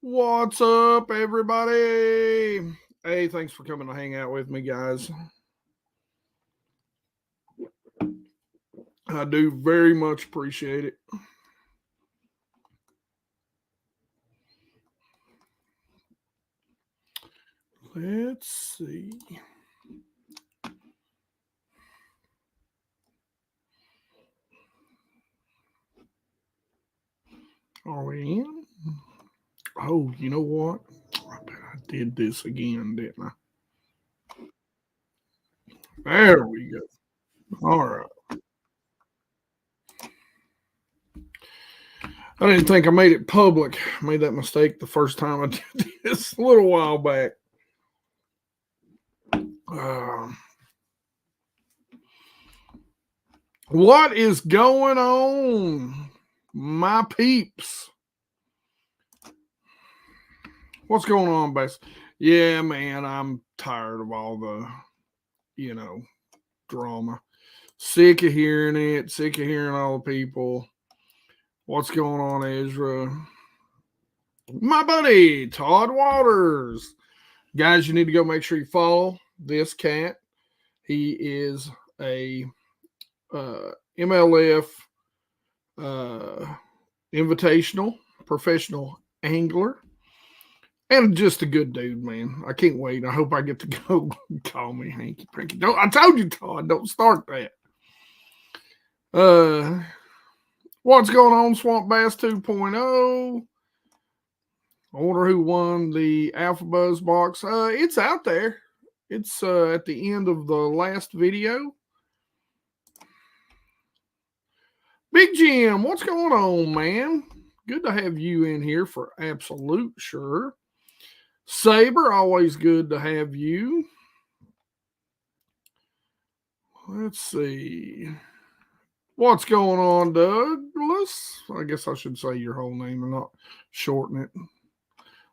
What's up, everybody? Hey, thanks for coming to hang out with me, guys. I do very much appreciate it. Let's see. Are we in? Oh, you know what? I bet I did this again, didn't I? There we go. All right. I didn't think I made it public. I made that mistake the first time I did this a little while back. What is going on, my peeps? What's going on, Bass? Yeah, man, I'm tired of all the, drama. Sick of hearing it, sick of hearing all the people. What's going on, Ezra? My buddy, Todd Waters. Guys, you need to go make sure you follow this cat. He is a MLF invitational professional angler. And just a good dude, man. I can't wait. I hope I get to go. Call me Hanky Panky. Don't, I told you, Todd, don't start that. What's going on, Swamp Bass 2.0? I wonder who won the Alpha Buzz box. It's out there. It's at the end of the last video. Big Jim, what's going on, man? Good to have you in here for absolute sure. Saber, always good to have you. Let's see. What's going on, Douglas? I guess I should say your whole name and not shorten it.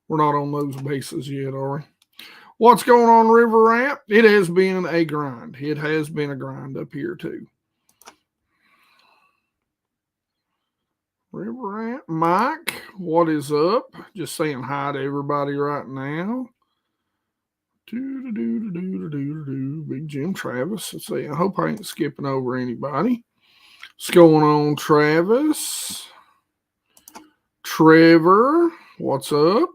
We're not on those bases yet, are we? What's going on, River Ramp? It has been a grind. It has been a grind up here, too. River Ramp. Mike, what is up? Just saying hi to everybody right now. Big Jim Travis. Let's see. I hope I ain't skipping over anybody. What's going on, Travis? Trevor, what's up?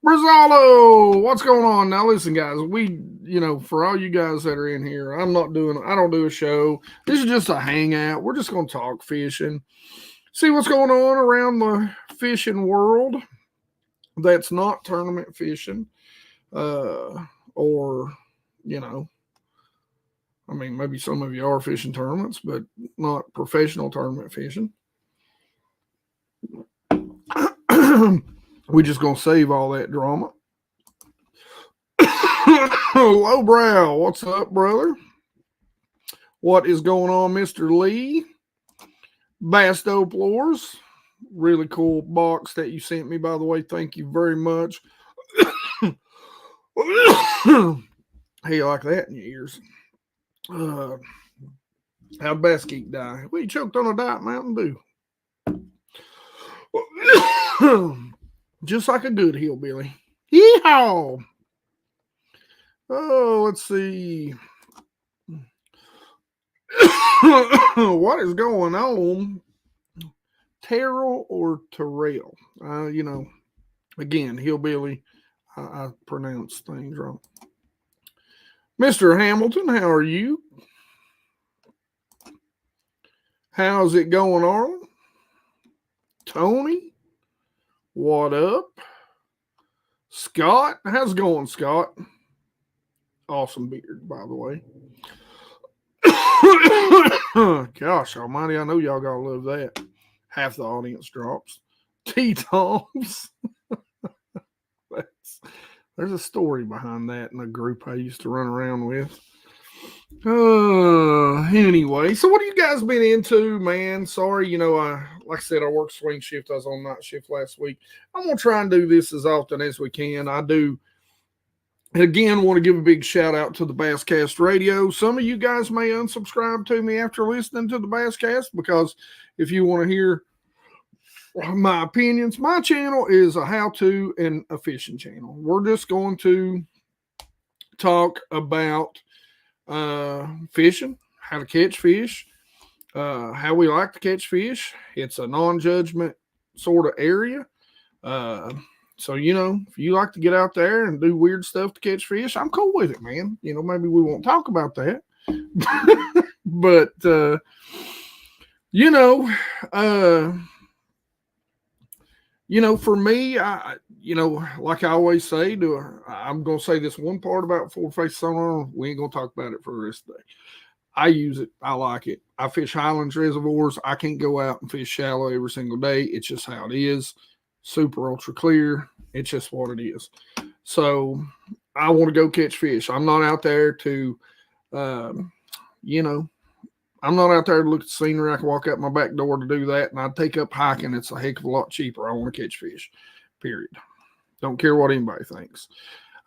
Brazalo, what's going on? Now, listen, guys, for all you guys that are in here, I don't do a show. This is just a hangout. We're just going to talk fishing, see what's going on around the fishing world that's not tournament fishing, maybe some of you are fishing tournaments, but not professional tournament fishing. We're just going to save all that drama. Lowbrow, what's up, brother? What is going on, Mr. Lee? Basto Floors, really cool box that you sent me, by the way. Thank you very much. Hey, you like that in your ears? How'd BASSGEEK die? Well, he choked on a Diet Mountain Dew. Just like a good hillbilly. Yeehaw! Oh, let's see. What is going on? Terrell or Terrell? Again, hillbilly. I pronounce things wrong. Mr. Hamilton, how are you? How's it going, Arlen? Tony, what up? Scott, how's it going, Scott? Awesome beard, by the way. Gosh almighty, I know y'all gotta love that. Half the audience drops. T-Toms. There's a story behind that in a group I used to run around with. Anyway, so what have you guys been into, man? Sorry, like I said, I work swing shift. I was on night shift last week. I'm going to try and do this as often as we can. I do, again, want to give a big shout out to the Basscast Radio. Some of you guys may unsubscribe to me after listening to the Basscast, because if you want to hear my opinions. My channel is a how-to and a fishing channel. We're just going to talk about fishing, how to catch fish, how we like to catch fish. It's a non-judgment sort of area. So, if you like to get out there and do weird stuff to catch fish, I'm cool with it, man. Maybe we won't talk about that. But, for me, like I always say, I'm going to say this one part about forward-facing sonar. We ain't going to talk about it for the rest of the day. I use it. I like it. I fish Highlands reservoirs. I can't go out and fish shallow every single day. It's just how it is. Super ultra clear. It's just what it is. So I want to go catch fish. I'm not out there to, I'm not out there to look at the scenery. I can walk out my back door to do that. And I take up hiking. It's a heck of a lot cheaper. I want to catch fish, period. Don't care what anybody thinks.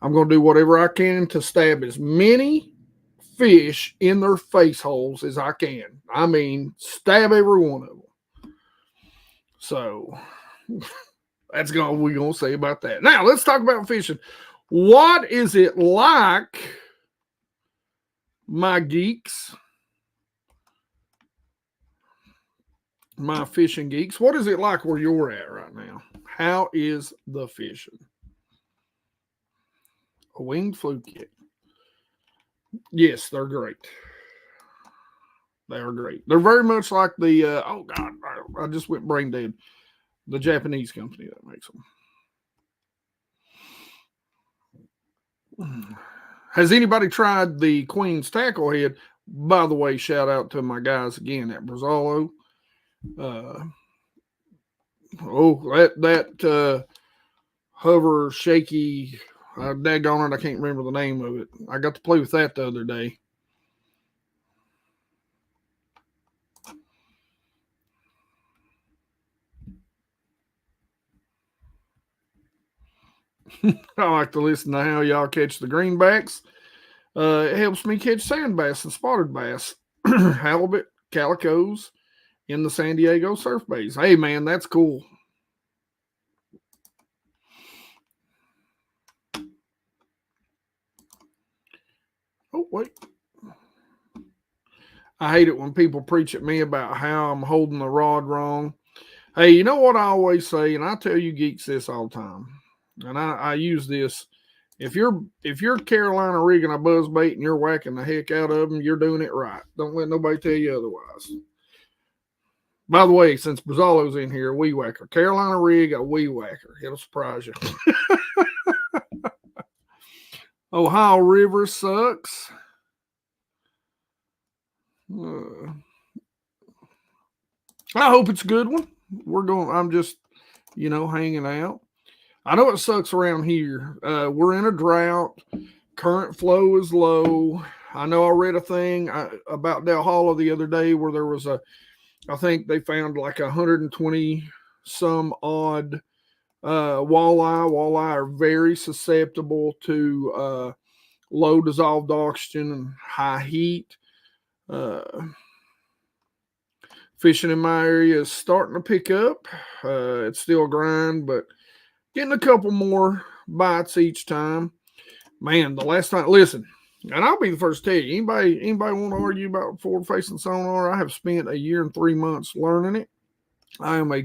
I'm going to do whatever I can to stab as many fish in their face holes as I can. I mean, stab every one of them. So that's what we're going to say about that. Now, let's talk about fishing. What is it like, my geeks, my fishing geeks? What is it like where you're at right now? How is the fishing? A winged fluke kit. Yes, they're great. They are great. They're very much like the, oh God, I just went brain dead. The Japanese company that makes them. Has anybody tried the Queen's tackle head? By the way, shout out to my guys again at Brazzolo. That hover shaky, daggone it, I can't remember the name of it. I got to play with that the other day. I like to listen to how y'all catch the greenbacks. It helps me catch sand bass and spotted bass, halibut, calicos in the San Diego surf bays. Hey, man, that's cool. Oh, wait. I hate it when people preach at me about how I'm holding the rod wrong. Hey, you know what I always say, and I tell you geeks this all the time, and I use this. If you're Carolina rigging a buzzbait and you're whacking the heck out of them, you're doing it right. Don't let nobody tell you otherwise. By the way, since Brazzolo's in here, a weed whacker. Carolina rig, a weed whacker. It'll surprise you. Ohio River sucks. I hope it's a good one. I'm just, hanging out. I know it sucks around here. We're in a drought. Current flow is low. I know I read a thing about Del Hollow the other day where there was I think they found like 120 some odd walleye. Walleye are very susceptible to low dissolved oxygen and high heat. Fishing in my area is starting to pick up. It's still a grind, but getting a couple more bites each time. Man, the last time, listen, and I'll be the first to tell you, anybody want to argue about forward-facing sonar? I have spent a year and 3 months learning it. I am a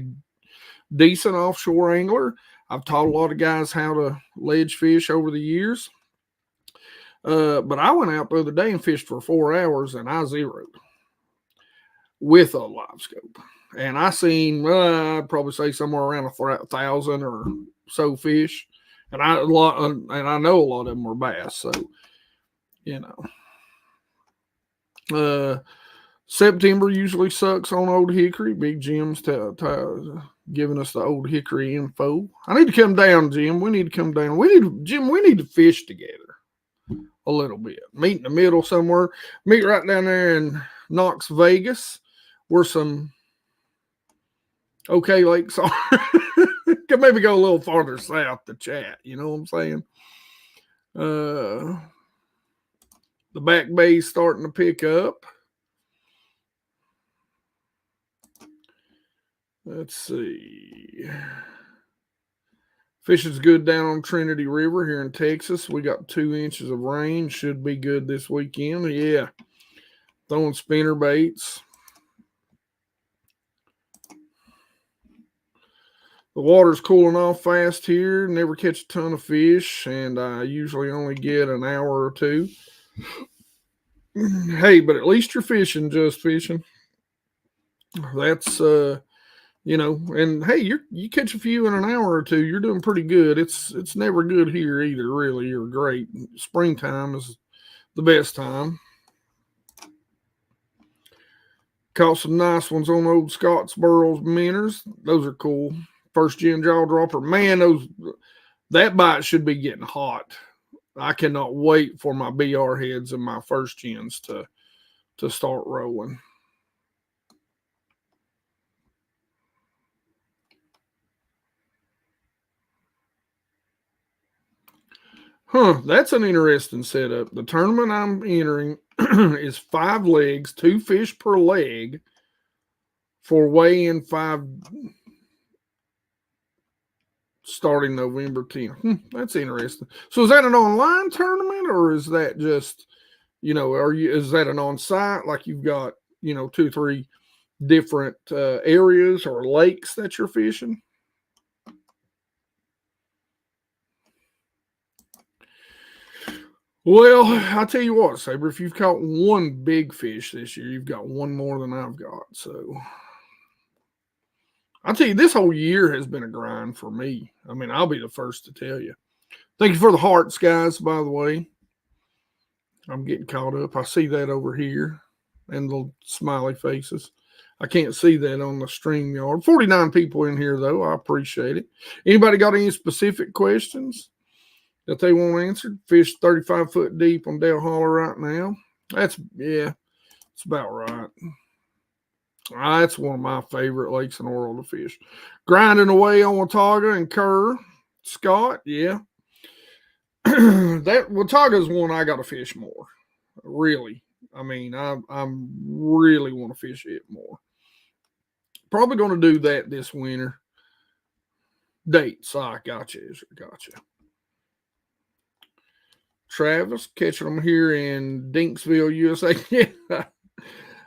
decent offshore angler. I've taught a lot of guys how to ledge fish over the years. But I went out the other day and fished for 4 hours, and I zeroed with a live scope. And I seen, I'd probably say somewhere around 1,000 or so fish. And I know a lot of them were bass. So, September usually sucks on Old Hickory. Big Jim's giving us the Old Hickory info. I need to come down, Jim. We need to come down. We need to fish together a little bit. Meet in the middle somewhere. Meet right down there in Knox, Vegas, where some okay lakes are. Could maybe go a little farther south to chat. You know what I'm saying? The back bay's starting to pick up. Let's see. Fishing's good down on Trinity River here in Texas. We got 2 inches of rain. Should be good this weekend. Yeah. Throwing spinner baits. The water's cooling off fast here. Never catch a ton of fish, and I usually only get an hour or 2. Hey, but at least you're fishing, just fishing. That's you know, and hey, you catch a few in an hour or 2, you're doing pretty good. It's never good here either, really. You're great. Springtime is the best time. Caught some nice ones on old Scottsboro's minnows. Those are cool. First gen jaw dropper. Man, that bite should be getting hot. I cannot wait for my BR heads and my first gens to start rolling. Huh, that's an interesting setup. The tournament I'm entering is 5 legs, 2 fish per leg for weigh-in 5 starting November 10th. That's interesting. So is that an online tournament, or is that just, you know, is that an on-site, like you've got, you know, 2 or 3 different areas or lakes that you're fishing? Well, I'll tell you what, Saber, if you've caught 1 big fish this year, you've got 1 more than I've got. So I'll tell you, this whole year has been a grind for me. I mean, I'll be the first to tell you. Thank you for the hearts, guys, by the way. I'm getting caught up. I see that over here and the smiley faces. I can't see that on the StreamYard. 49 people in here, though. I appreciate it. Anybody got any specific questions that they want answered? Fish 35 foot deep on Dale Holler right now. It's about right. That's one of my favorite lakes in the world to fish. Grinding away on Watauga and Kerr. Scott, yeah. That Watauga is one I got to fish more. Really. I mean, I'm really want to fish it more. Probably going to do that this winter. Dates. Gotcha. Travis, catching them here in Dinksville, USA. Yeah.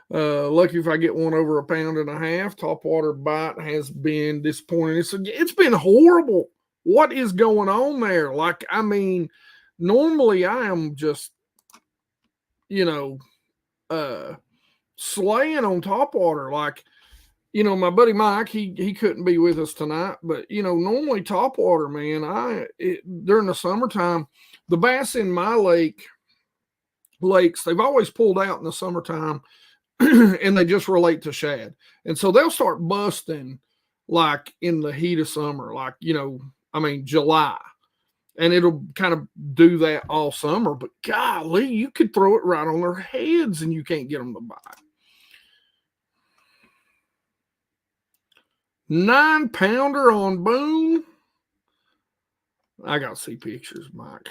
Lucky if I get one over 1.5 pounds. Topwater bite has been disappointing. It's been horrible. What is going on there? Like, I mean, normally I am just, you know, slaying on topwater. Like, you know, my buddy Mike, he couldn't be with us tonight, but you know, normally topwater, man, during the summertime, the bass in my lakes, they've always pulled out in the summertime. And they just relate to shad. And so they'll start busting like in the heat of summer, like, you know, I mean, July. And it'll kind of do that all summer. But golly, you could throw it right on their heads and you can't get them to bite. 9-pounder on Boone. I got to see pictures, Mike.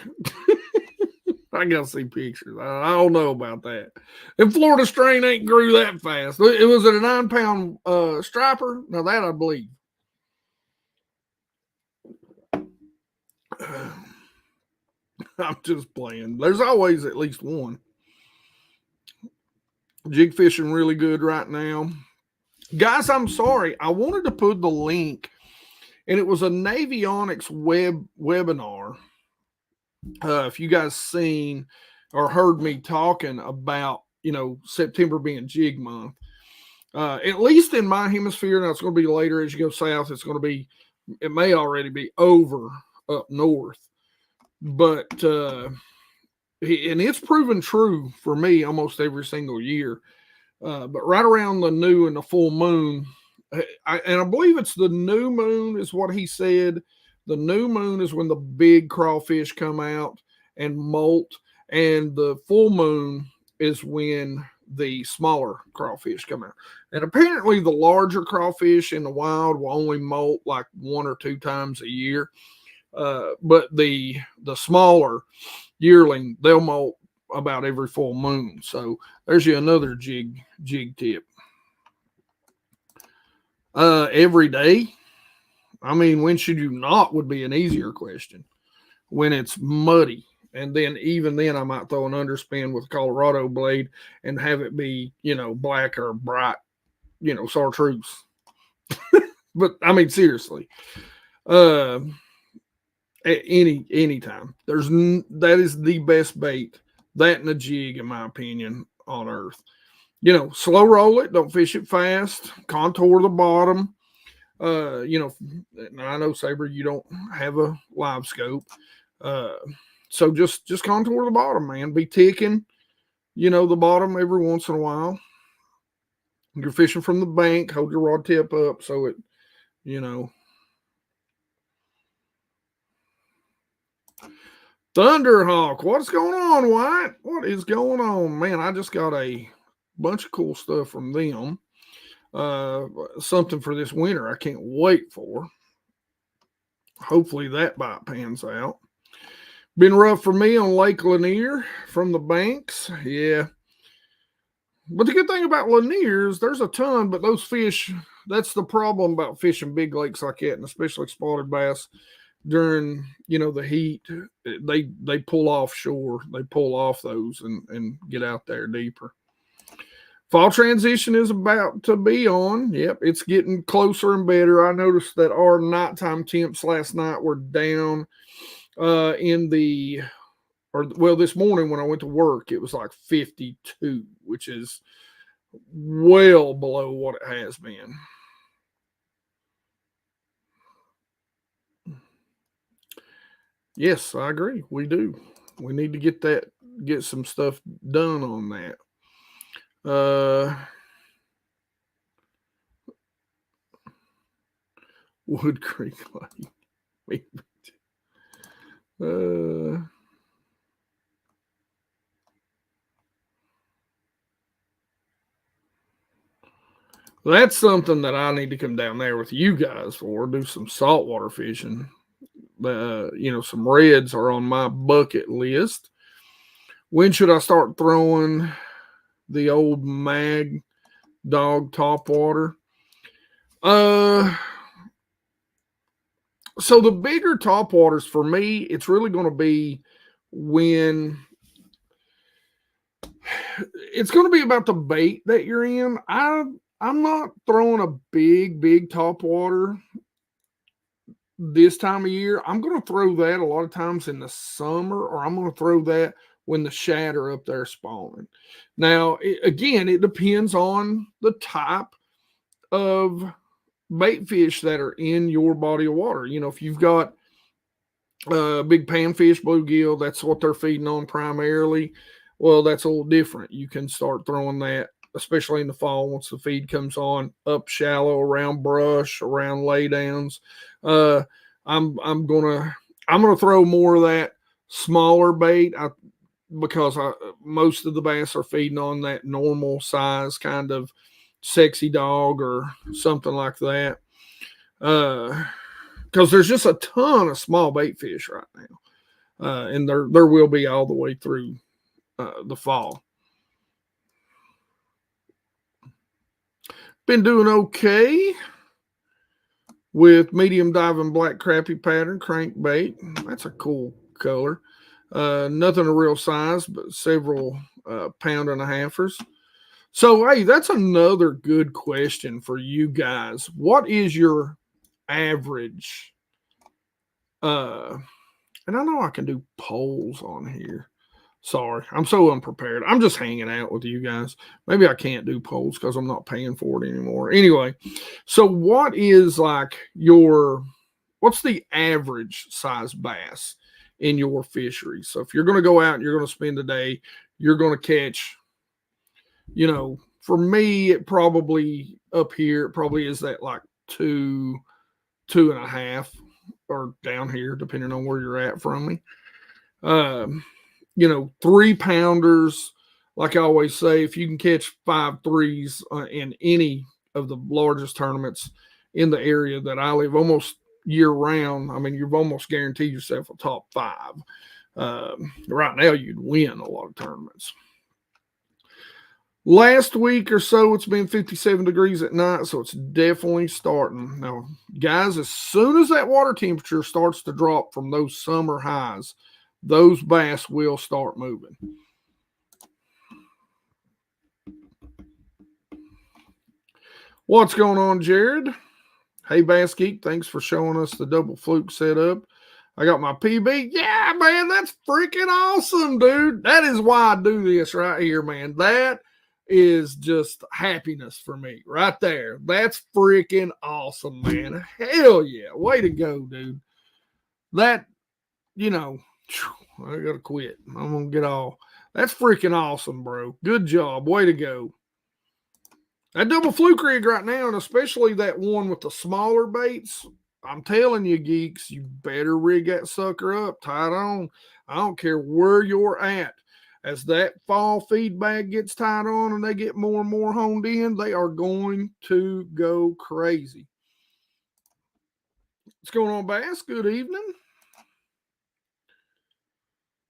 I got to see pictures. I don't know about that. And Florida strain ain't grew that fast. It was at a 9-pound striper. Now that I believe. I'm just playing. There's always at least one. Jig fishing really good right now. Guys, I'm sorry. I wanted to put the link, and it was a Navionics webinar. If you guys seen or heard me talking about, you know, September being jig month, at least in my hemisphere, now it's going to be later as you go south. It may already be over up north, but and it's proven true for me almost every single year. But right around the new and the full moon, and I believe it's the new moon is what he said. The new moon is when the big crawfish come out and molt, and the full moon is when the smaller crawfish come out. And apparently the larger crawfish in the wild will only molt like 1 or 2 times a year. But the smaller yearling, they'll molt about every full moon. So there's you another jig tip. Every day. I mean, when should you not would be an easier question. When it's muddy. And then even then I might throw an underspin with a Colorado blade and have it be, black or bright, chartreuse. But I mean, seriously, uh, anytime that is the best bait, that and a jig, in my opinion, on earth. Slow roll it, don't fish it fast, contour the bottom. I know, Saber, you don't have a live scope, so just contour the bottom, man. Be ticking, the bottom every once in a while. You're fishing from the bank, hold your rod tip up so it, Thunderhawk, what's going on, White? What is going on, man? I just got a bunch of cool stuff from them. Something for this winter I can't wait for. Hopefully that bite pans out. Been rough for me on Lake Lanier from the banks. Yeah. But the good thing about Lanier is there's a ton, but those fish, that's the problem about fishing big lakes like that, and especially spotted bass during, the heat. They pull offshore. They pull off those and get out there deeper. Fall transition is about to be on. Yep, it's getting closer and better. I noticed that our nighttime temps last night were down this morning when I went to work, it was like 52, which is well below what it has been. Yes, I agree. We do. We need to get some stuff done on that. Wood Creek Lake. That's something that I need to come down there with you guys for. Do some saltwater fishing. Some reds are on my bucket list. When should I start throwing the old Mag Dog topwater? So the bigger topwaters for me, it's really going to be when it's going to be about the bait that you're in. I'm not throwing a big topwater this time of year. I'm going to throw that a lot of times in the summer, or I'm going to throw that when the shad are up there spawning. Now, it depends on the type of bait fish that are in your body of water. If you've got big panfish, bluegill, that's what they're feeding on primarily. Well, that's a little different. You can start throwing that, especially in the fall once the feed comes on, up shallow, around brush, around laydowns. I'm gonna throw more of that smaller bait because most of the bass are feeding on that normal size kind of sexy dog or something like that. Because there's just a ton of small bait fish right now, and there will be all the way through the fall. Been doing okay with medium diving black crappie pattern crankbait. That's a cool color. Nothing a real size, but several pound and a halfers. So, hey, that's another good question for you guys. What is your average? And I know I can do polls on here. Sorry, I'm so unprepared. I'm just hanging out with you guys. Maybe I can't do polls because I'm not paying for it anymore. Anyway, so what is what's the average size bass in your fishery? So if you're going to go out and you're going to spend a day, you're going to catch, for me, it probably up here, it probably is that like 2.5, or down here, depending on where you're at from me. 3-pounders, like I always say, if you can catch 5 threes in any of the largest tournaments in the area that I live, almost year round, I mean, you've almost guaranteed yourself a top 5. Right now, you'd win a lot of tournaments. Last week or so, it's been 57 degrees at night, so it's definitely starting. Now, guys, as soon as that water temperature starts to drop from those summer highs, those bass will start moving. What's going on, Jared? Hey, Bass Geek, thanks for showing us the double fluke setup. I got my PB. Yeah, man, that's freaking awesome, dude. That is why I do this right here, man. That is just happiness for me right there. That's freaking awesome, man. Hell yeah. Way to go, dude. That, I got to quit. I'm going to get all. That's freaking awesome, bro. Good job. Way to go. That double fluke rig right now, and especially that one with the smaller baits, I'm telling you, geeks, you better rig that sucker up, tie it on. I don't care where you're at. As that fall feed bag gets tied on and they get more and more honed in, they are going to go crazy. What's going on, Bass? Good evening.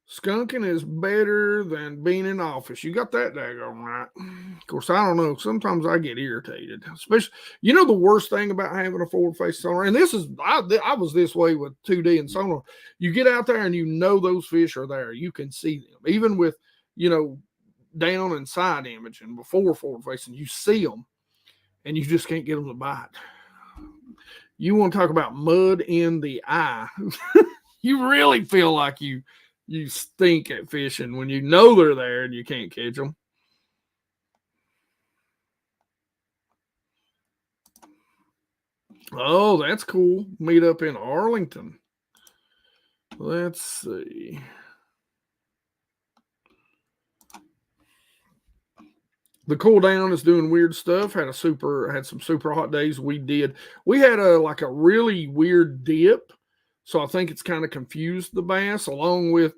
Skunking is better than being in office. You got that daggone right. Of course, I don't know. Sometimes I get irritated. Especially, the worst thing about having a forward-facing sonar, and this is, I was this way with 2D and sonar. You get out there and those fish are there. You can see them. Even with, down and side imaging before forward-facing, you see them, and you just can't get them to bite. You want to talk about mud in the eye. You really feel like you stink at fishing when you know they're there and you can't catch them. Oh, that's cool. Meet up in Arlington. Let's see. The cool down is doing weird stuff. Had some super hot days. We had a really weird dip. So I think it's kind of confused the bass, along with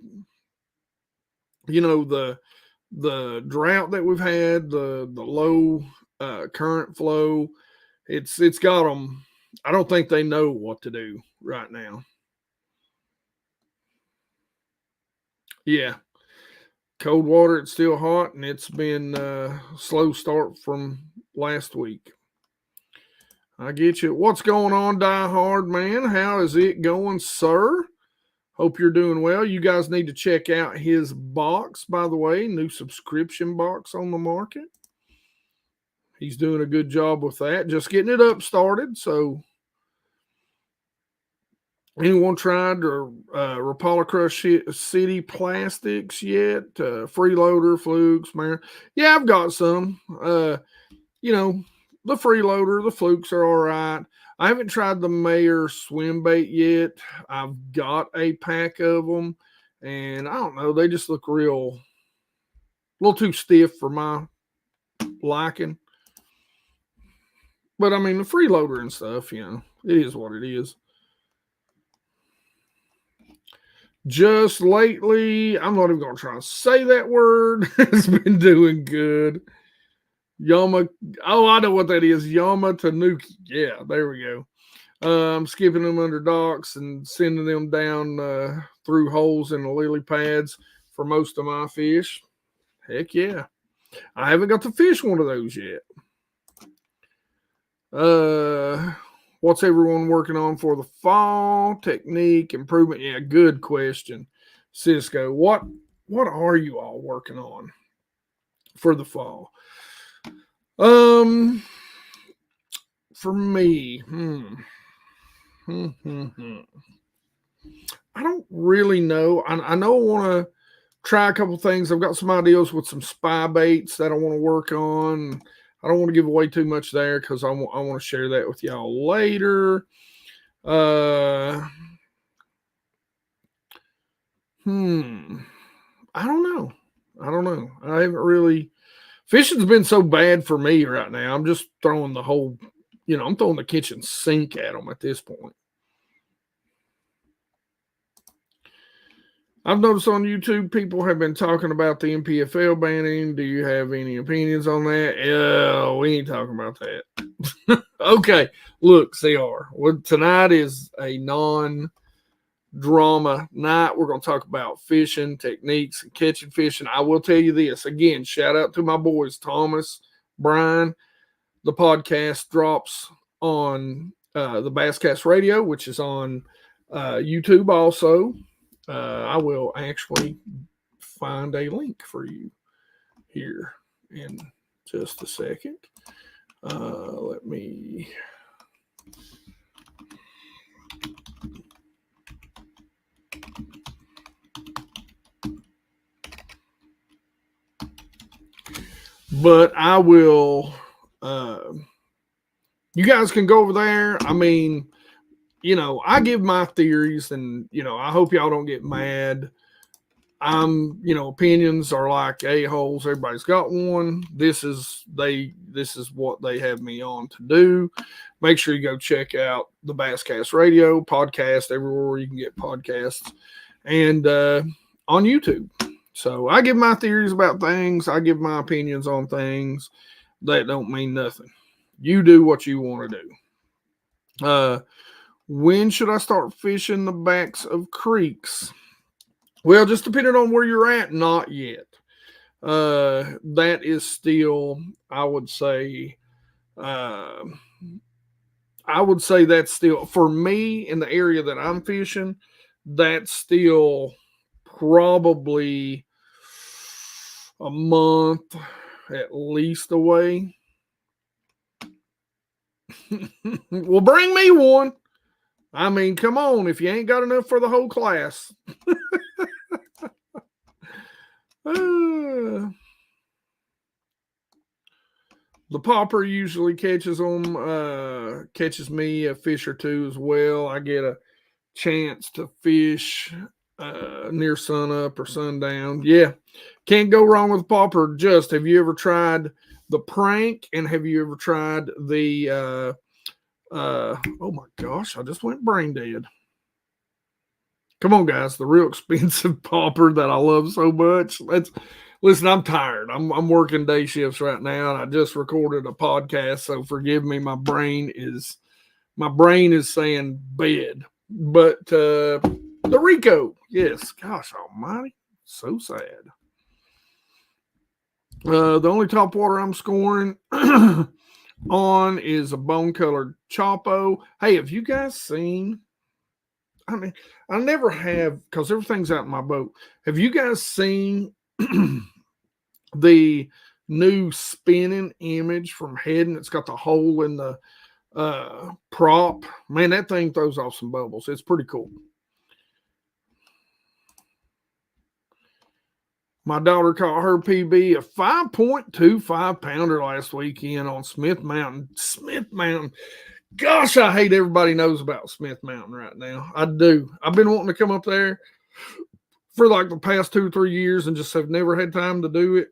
the drought that we've had, the low current flow. It's got them. I don't think they know what to do right now. Yeah. Cold water, it's still hot, and it's been a slow start from last week. I get you. What's going on, Die Hard Man? How is it going, sir? Hope you're doing well. You guys need to check out his box, by the way, new subscription box on the market. He's doing a good job with that. Just getting it up started. So, anyone tried Rapala Crush City plastics yet? Freeloader, flukes, man. Yeah, I've got some. The freeloader, the flukes are all right. I haven't tried the Mayer swim bait yet. I've got a pack of them, and I don't know. They just look a little too stiff for my liking. But I mean, the freeloader and stuff, it is what it is. Just lately, I'm not even going to try to say that word. It's been doing good. I know what that is. Yama Tanuki. Yeah, there we go. I'm skipping them under docks and sending them down through holes in the lily pads for most of my fish. Heck yeah. I haven't got to fish one of those yet. What's everyone working on for the fall? Technique, improvement? Yeah, good question. Cisco, what are you all working on for the fall? For me, I don't really know. I know I want to try a couple things. I've got some ideas with some spy baits that I want to work on. I don't want to give away too much there because I want to share that with y'all later. I don't know. I haven't really. Fishing's been so bad for me right now. I'm just throwing the whole, I'm throwing the kitchen sink at them at this point. I've noticed on YouTube people have been talking about the MPFL banning. Do you have any opinions on that? Yeah, we ain't talking about that. Okay, look, CR. Well, tonight is a drama night. We're going to talk about fishing techniques and catching fish. And I will tell you this again, shout out to my boys, Thomas, Brian. The podcast drops on the Basscast Radio, which is on YouTube also. I will actually find a link for you here in just a second. Let me... But I will, you guys can go over there. I mean, you know, I give my theories and, you know, I hope y'all don't get mad. You know, opinions are like a-holes. Everybody's got one. This is what they have me on to do. Make sure you go check out the Basscast Radio podcast everywhere you can get podcasts and on YouTube. So I give my theories about things. I give my opinions on things. That don't mean nothing. You do what you want to do. When should I start fishing the backs of creeks? Well, just depending on where you're at, not yet. That is still, I would say that's still, for me in the area that I'm fishing, that's still probably a month at least away. Well, bring me one. I mean, come on, if you ain't got enough for the whole class. The popper usually catches them, catches me a fish or two as well. I get a chance to fish near sunup or sundown. Yeah, can't go wrong with popper. Just, have you ever tried the prank, and have you ever tried the oh my gosh, I just went brain dead. Come on, guys, the real expensive popper that I love so much. Listen, I'm tired. I'm working day shifts right now, and I just recorded a podcast, so forgive me. My brain is saying bed. But the Rico, yes, gosh almighty, so sad. The only topwater I'm scoring on is a bone-colored Chopo. Hey, have you guys seen? I mean, I never have, because everything's out in my boat. Have you guys seen the new spinning image from Head? It's got the hole in the prop? Man, that thing throws off some bubbles. It's pretty cool. My daughter caught her PB a 5.25 pounder last weekend on Smith Mountain. Smith Mountain. Gosh, I hate everybody knows about Smith Mountain right now. I do. I've been wanting to come up there for like the past 2 or 3 years and just have never had time to do it.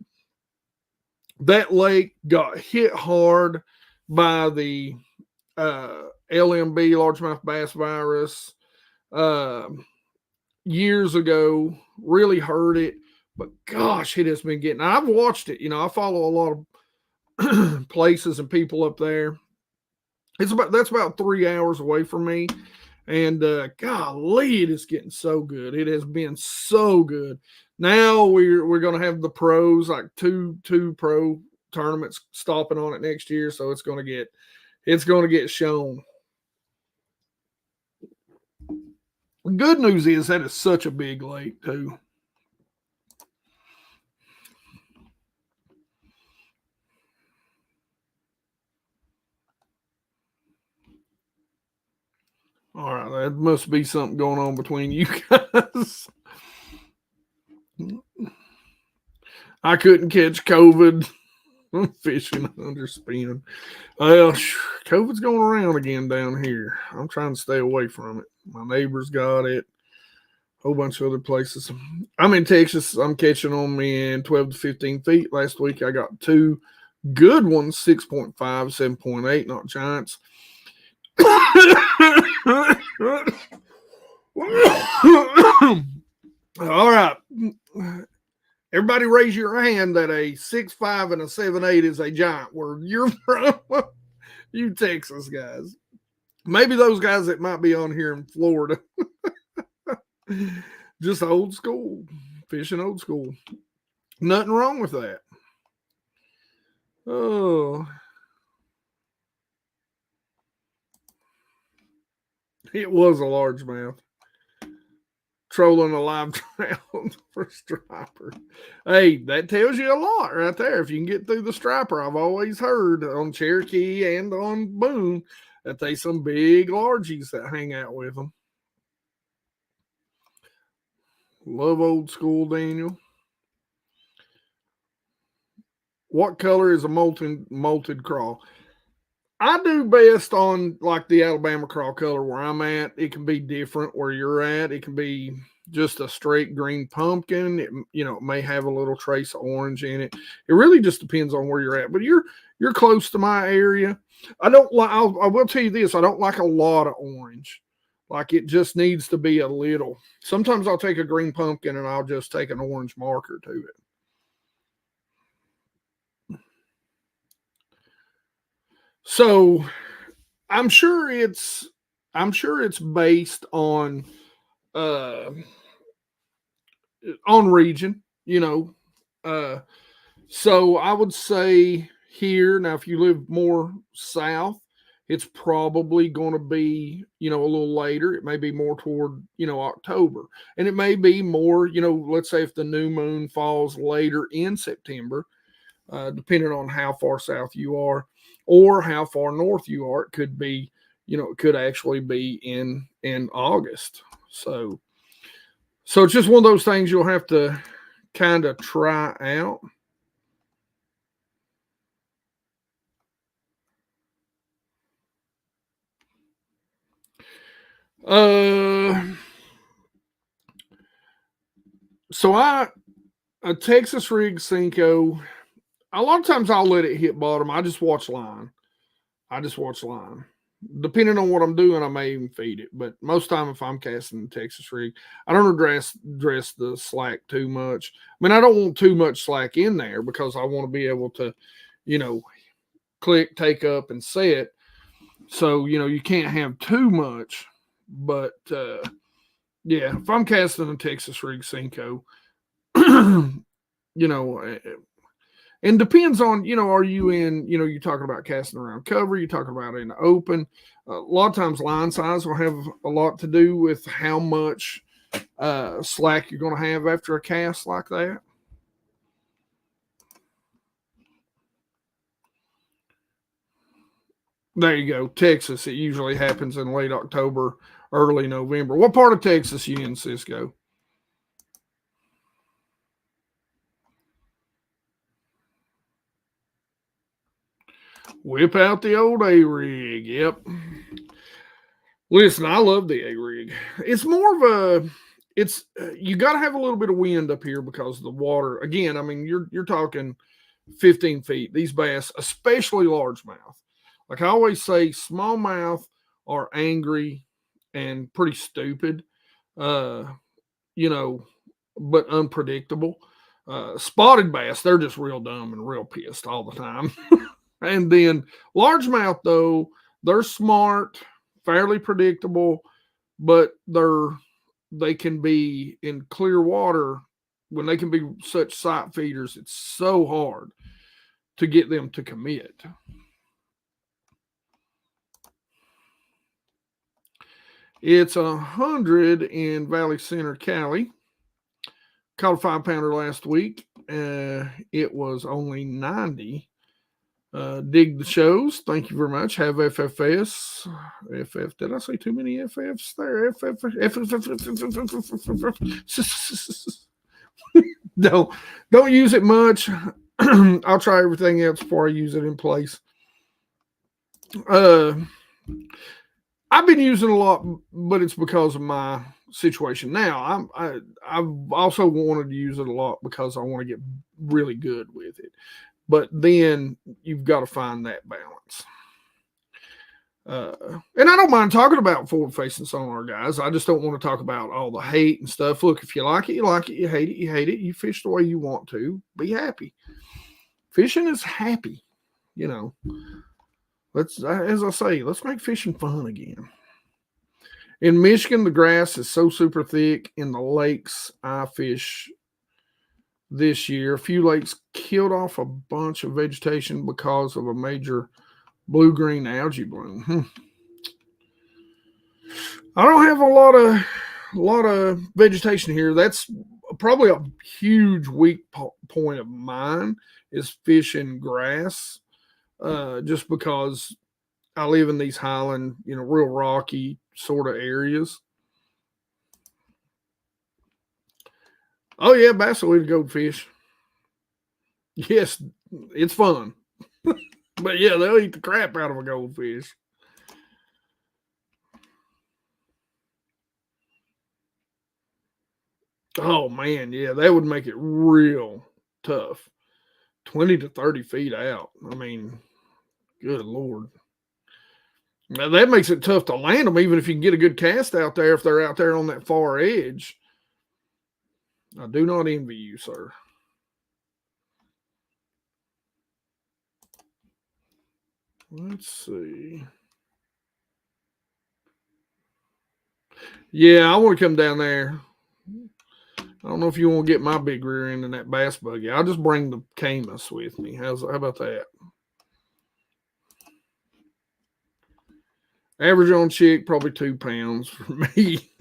That lake got hit hard by the LMB, largemouth bass virus, years ago. Really hurt it. But gosh, it has been getting. I've watched it. You know, I follow a lot of places and people up there. That's about 3 hours away from me, and golly, it is getting so good. It has been so good. Now we're gonna have the pros, like two pro tournaments stopping on it next year, so it's gonna get shown. The good news is that it's such a big lake too. All right, that must be something going on between you guys. I couldn't catch COVID fishing under spin. Well, COVID's going around again down here. I'm trying to stay away from it. My neighbor's got it. A whole bunch of other places. I'm in Texas. I'm catching them in 12 to 15 feet. Last week I got 2 good ones, 6.5, 7.8, not giants. All right. Everybody raise your hand that a 6'5" and a 7'8" is a giant where you're from. You Texas guys. Maybe those guys that might be on here in Florida. Just old school. Fishing old school. Nothing wrong with that. Oh, it was a largemouth. Trolling a live trout for striper. Hey, that tells you a lot right there. If you can get through the striper, I've always heard on Cherokee and on Boone that they some big largies that hang out with them. Love old school, Daniel. What color is a molted crawl? I do best on like the Alabama crawl color where I'm at. It can be different where you're at. It can be just a straight green pumpkin. It may have a little trace of orange in it. It really just depends on where you're at. But you're close to my area. I don't like. I will tell you this. I don't like a lot of orange. Like it just needs to be a little. Sometimes I'll take a green pumpkin and I'll just take an orange marker to it. So I'm sure it's based uh on region, Uh so I would say here now if you live more south, it's probably going to be, a little later. It may be more toward, October. And it may be more, let's say if the new moon falls later in September, depending on how far south you are or how far north you are. It could be, it could actually be in August. So it's just one of those things you'll have to kind of try out. Uh, so a Texas rig Cinco. A lot of times I'll let it hit bottom. I just watch line. Depending on what I'm doing, I may even feed it. But most time, if I'm casting the Texas rig, I don't dress the slack too much. I mean, I don't want too much slack in there because I want to be able to, you know, click, take up, and set. So you can't have too much. But yeah, if I'm casting a Texas rig Cinco, you know, and depends on, are you in, you're talking about casting around cover, you're talking about in the open. A lot of times line size will have a lot to do with how much slack you're going to have after a cast like that. There you go. Texas, it usually happens in late October, early November. What part of Texas you in, Cisco? Whip out the old A rig. Yep. Listen, I love the A rig. It's more of a you got to have a little bit of wind up here because of the water. Again, I mean you're talking 15 feet. These bass, especially largemouth. Like I always say, smallmouth are angry and pretty stupid. Uh, you know, but unpredictable. Spotted bass, they're just real dumb and real pissed all the time. And then largemouth, though, they're smart, fairly predictable, but they can be in clear water when they can be such sight feeders. It's so hard to get them to commit. It's 100 in Valley Center, Cali. Caught a 5-pounder last week. It was only 90. Dig the shows. Thank you very much. Have FFS. FF. Did I say too many FFs there? Don't use it much. I'll try everything else before I use it in place. I've been using a lot, but it's because of my situation now. I've also wanted to use it a lot because I want to get really good with it. But then you've got to find that balance. And I don't mind talking about forward-facing sonar, guys. I just don't want to talk about all the hate and stuff. Look, if you like it, you like it. You hate it, you hate it. You fish the way you want to. Be happy. Fishing is happy. Let's, as I say, let's make fishing fun again. In Michigan, the grass is so super thick in the lakes I fish this year. A few lakes killed off a bunch of vegetation because of a major blue-green algae bloom. I don't have a lot of vegetation here. That's probably a huge weak point of mine is fishing grass, just because I live in these highland, real rocky sort of areas. Oh yeah, bass will eat a goldfish. Yes, it's fun. But yeah, they'll eat the crap out of a goldfish. Oh man, yeah, that would make it real tough. 20 to 30 feet out. I mean, good Lord. Now, that makes it tough to land them, even if you can get a good cast out there, if they're out there on that far edge. I do not envy you, sir. Let's see. Yeah, I want to come down there. I don't know if you want to get my big rear end in that bass buggy. I'll just bring the Camus with me. How about that? Average on chick, probably 2 pounds for me.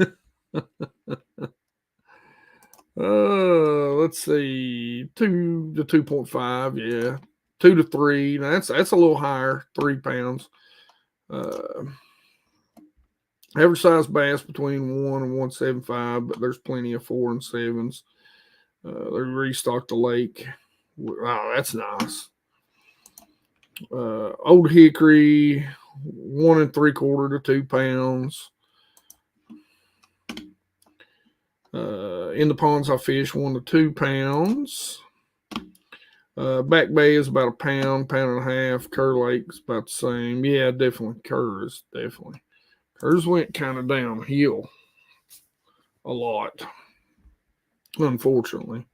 Let's see, 2 to 2.5, yeah, 2 to 3. That's a little higher, 3 pounds. Average size bass between 1 and 1.75, but there's plenty of 4 and 7s. They restocked the lake. Wow, that's nice. Old hickory, 1 3/4 to 2 pounds. In the ponds I fish, 1 to 2 pounds. Back Bay is about a pound, pound and a half. Kerr Lake's about the same. Yeah, definitely. Kerr's definitely. Kerr's went kind of downhill a lot, unfortunately.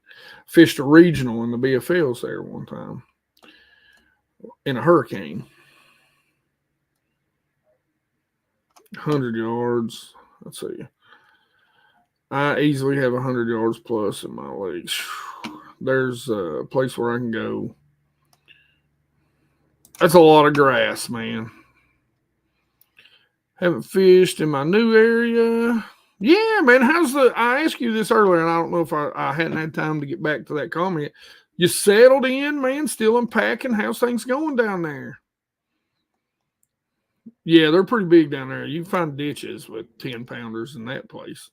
Fished a regional in the BFLs there one time in a hurricane. 100 yards. Let's see. I easily have 100 yards plus in my legs. There's a place where I can go. That's a lot of grass, man. Haven't fished in my new area. Yeah, man. I asked you this earlier, and I don't know if I hadn't had time to get back to that comment. You settled in, man? Still unpacking? How's things going down there? Yeah, they're pretty big down there. You can find ditches with 10 pounders in that place.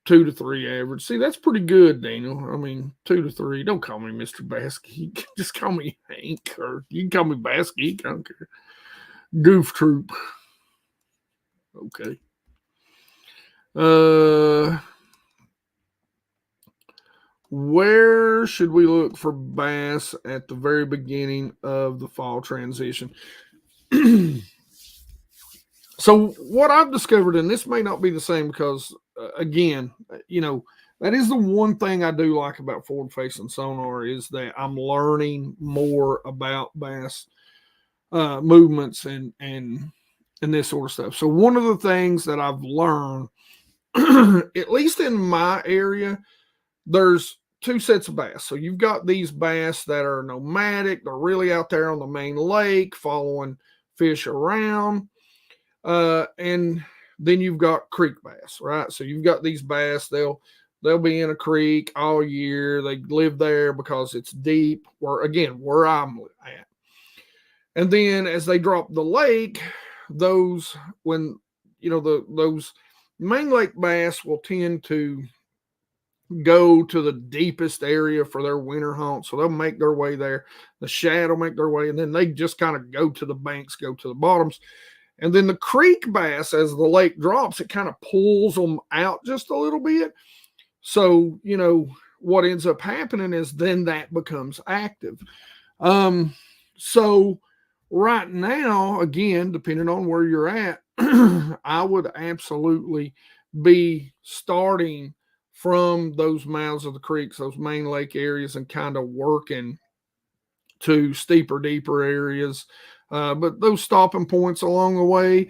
2 to 3 average. See, that's pretty good, Daniel. I mean, 2 to 3. Don't call me Mr. BASSGEEK. Just call me Hank, or you can call me BASSGEEK. I don't care. Goof Troop. Okay. Where should we look for bass at the very beginning of the fall transition? So what I've discovered, and this may not be the same because, again, that is the one thing I do like about forward-facing sonar is that I'm learning more about bass movements and this sort of stuff. So one of the things that I've learned, at least in my area, there's 2 sets of bass. So you've got these bass that are nomadic. They're really out there on the main lake following fish around. And then you've got creek bass, right? So you've got these bass, they'll be in a creek all year. They live there because it's deep, where I'm at. And then as they drop the lake, those main lake bass will tend to go to the deepest area for their winter haunt. So they'll make their way there. The shad will make their way, and then they just kind of go to the banks, go to the bottoms. And then the creek bass, as the lake drops, it kind of pulls them out just a little bit. So, what ends up happening is then that becomes active. So right now, again, depending on where you're at, I would absolutely be starting from those mouths of the creeks, those main lake areas, and kind of working to steeper, deeper areas. But those stopping points along the way,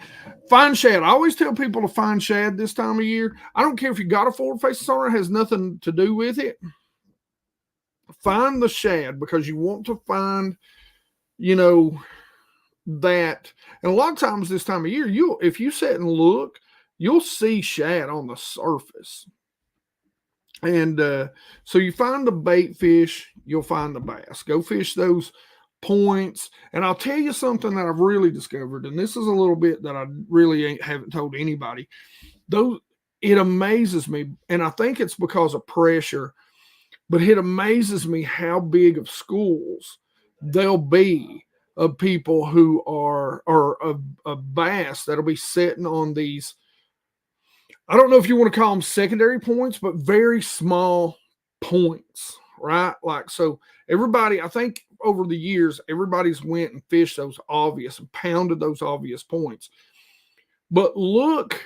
find shad. I always tell people to find shad this time of year. I don't care if you got a forward-facing sonar, it has nothing to do with it. Find the shad because you want to find, that. And a lot of times this time of year, if you sit and look, you'll see shad on the surface. And so you find the bait fish, you'll find the bass. Go fish those points. And I'll tell you something that I've really discovered, and this is a little bit that I really haven't told anybody. It amazes me, and I think it's because of pressure, but it amazes me how big of schools they'll be of people who are, or of bass that'll be sitting on these, I don't know if you want to call them secondary points, but very small points, right? Like, so everybody, I think over the years, everybody's went and fished those obvious and pounded those obvious points. But look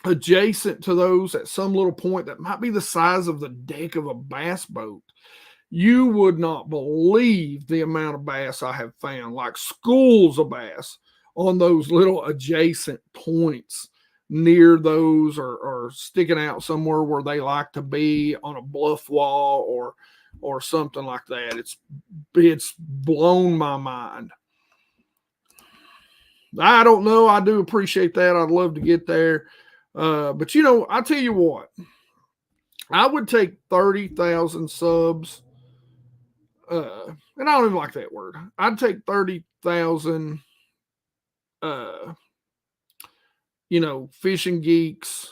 adjacent to those at some little point that might be the size of the deck of a bass boat. You would not believe the amount of bass I have found, like schools of bass on those little adjacent points near those, or sticking out somewhere where they like to be on a bluff wall or something like that. It's blown my mind. I don't know. I do appreciate that. I'd love to get there. But I tell you what, I would take 30,000 subs. And I don't even like that word. I'd take 30,000, fishing geeks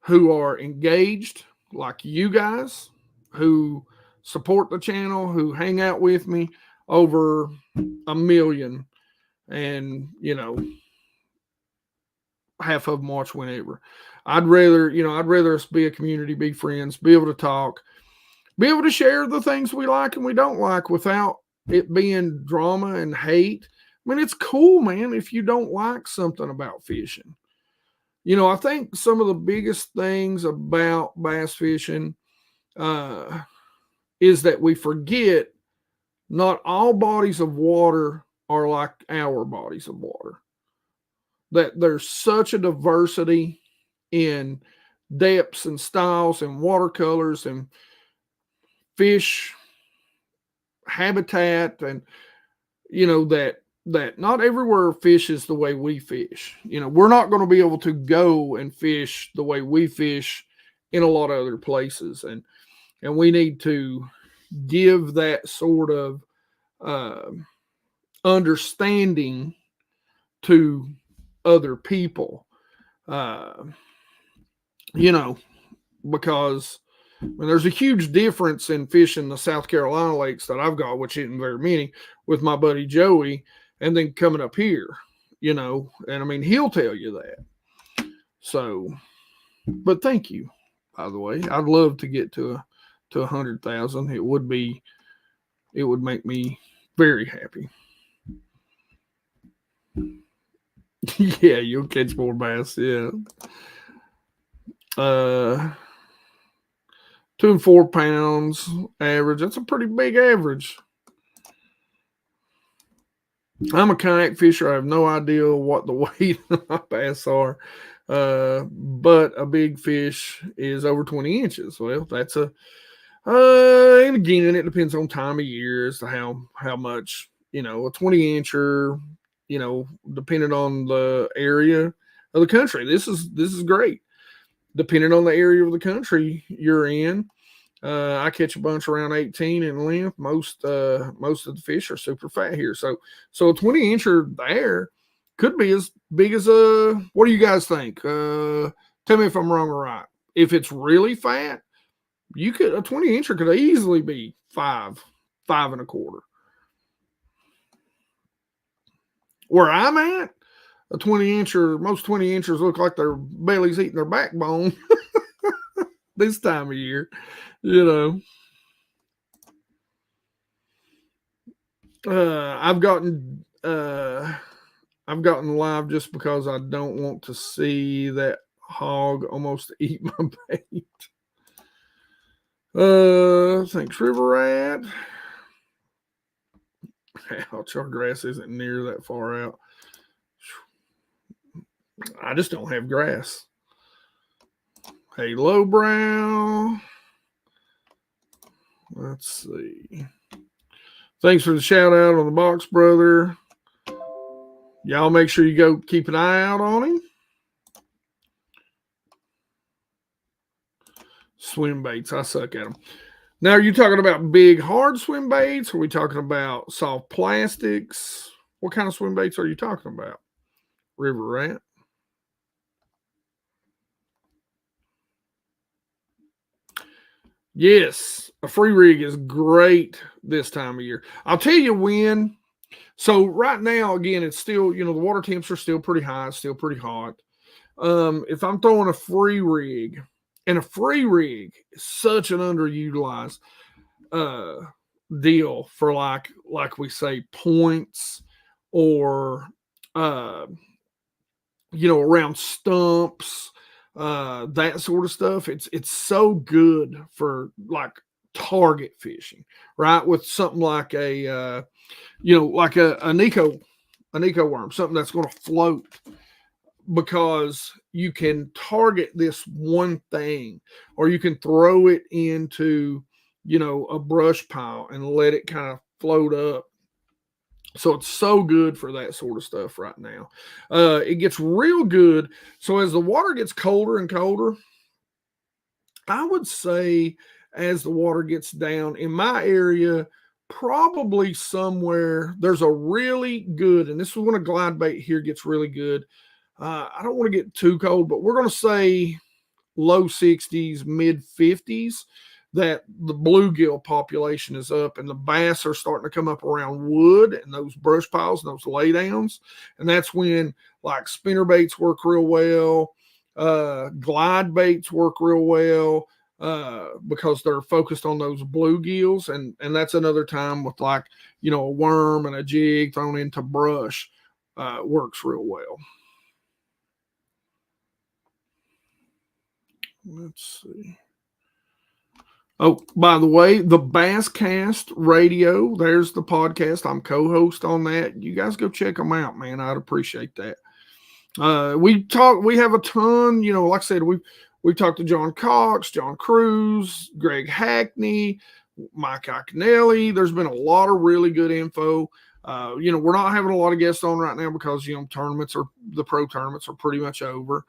who are engaged, like you guys, who support the channel, who hang out with me, over 1 million. And, half of them watch whenever. I'd rather us be a community, be friends, be able to talk, be able to share the things we like and we don't like without it being drama and hate. I mean, it's cool, man, if you don't like something about fishing. I think some of the biggest things about bass fishing is that we forget not all bodies of water are like our bodies of water. That there's such a diversity in depths and styles and watercolors and fish habitat, and that not everywhere fishes the way we fish. We're not going to be able to go and fish the way we fish in a lot of other places, and we need to give that sort of understanding to other people, because there's a huge difference in fishing the South Carolina lakes that I've got, which isn't very many, with my buddy Joey, and then coming up here, and I mean, he'll tell you that. So, but thank you, by the way. I'd love to get to 100,000. It would make me very happy. Yeah, you'll catch more bass. Yeah. 2 and 4 pounds average. That's a pretty big average. I'm a kayak fisher. I have no idea what the weight of my bass are. But a big fish is over 20 inches. Well, that's and again, it depends on time of year as to how much, a 20 incher, depending on the area of the country. This is great. Depending on the area of the country you're in, I catch a bunch around 18 in length. Most of the fish are super fat here. So a 20 incher there could be as big as what do you guys think? Tell me if I'm wrong or right. If it's really fat, a 20 incher could easily be 5 and a quarter. Where I'm at, a 20 incher, most 20 inchers look like their belly's eating their backbone this time of year, I've gotten live just because I don't want to see that hog almost eat my bait. Thanks, River Rat. Ouch, our grass isn't near that far out. I just don't have grass. Hey, lowbrow. Let's see. Thanks for the shout out on the box, brother. Y'all make sure you go keep an eye out on him. Swim baits, I suck at them. Now, are you talking about big, hard swim baits? Or are we talking about soft plastics? What kind of swim baits are you talking about? River rat? Yes, a free rig is great this time of year. I'll tell you when. So right now, again, it's still, the water temps are still pretty high. It's still pretty hot. If I'm throwing a free rig, and a free rig is such an underutilized deal for like we say points or around stumps, that sort of stuff. It's so good for like target fishing, right? With something like a like a Nico worm, something that's going to float, because you can target this one thing, or you can throw it into a brush pile and let it kind of float up. So it's so good for that sort of stuff right now. It gets real good. So as the water gets colder and colder, I would say as the water gets down in my area, probably somewhere there's a really good, and this is when a glide bait here gets really good. I don't want to get too cold, but we're going to say low 60s, mid 50s, that the bluegill population is up and the bass are starting to come up around wood and those brush piles and those laydowns. And that's when like spinner baits work real well. Glide baits work real well because they're focused on those bluegills. And that's another time with like, a worm and a jig thrown into brush works real well. Let's see. Oh, by the way, the BASSGEEK Radio, there's the podcast. I'm co-host on that. You guys go check them out, man. I'd appreciate that. We have a ton, like I said, we've talked to John Cox, John Cruz, Greg Hackney, Mike Iaconelli. There's been a lot of really good info. We're not having a lot of guests on right now because, the pro tournaments are pretty much over.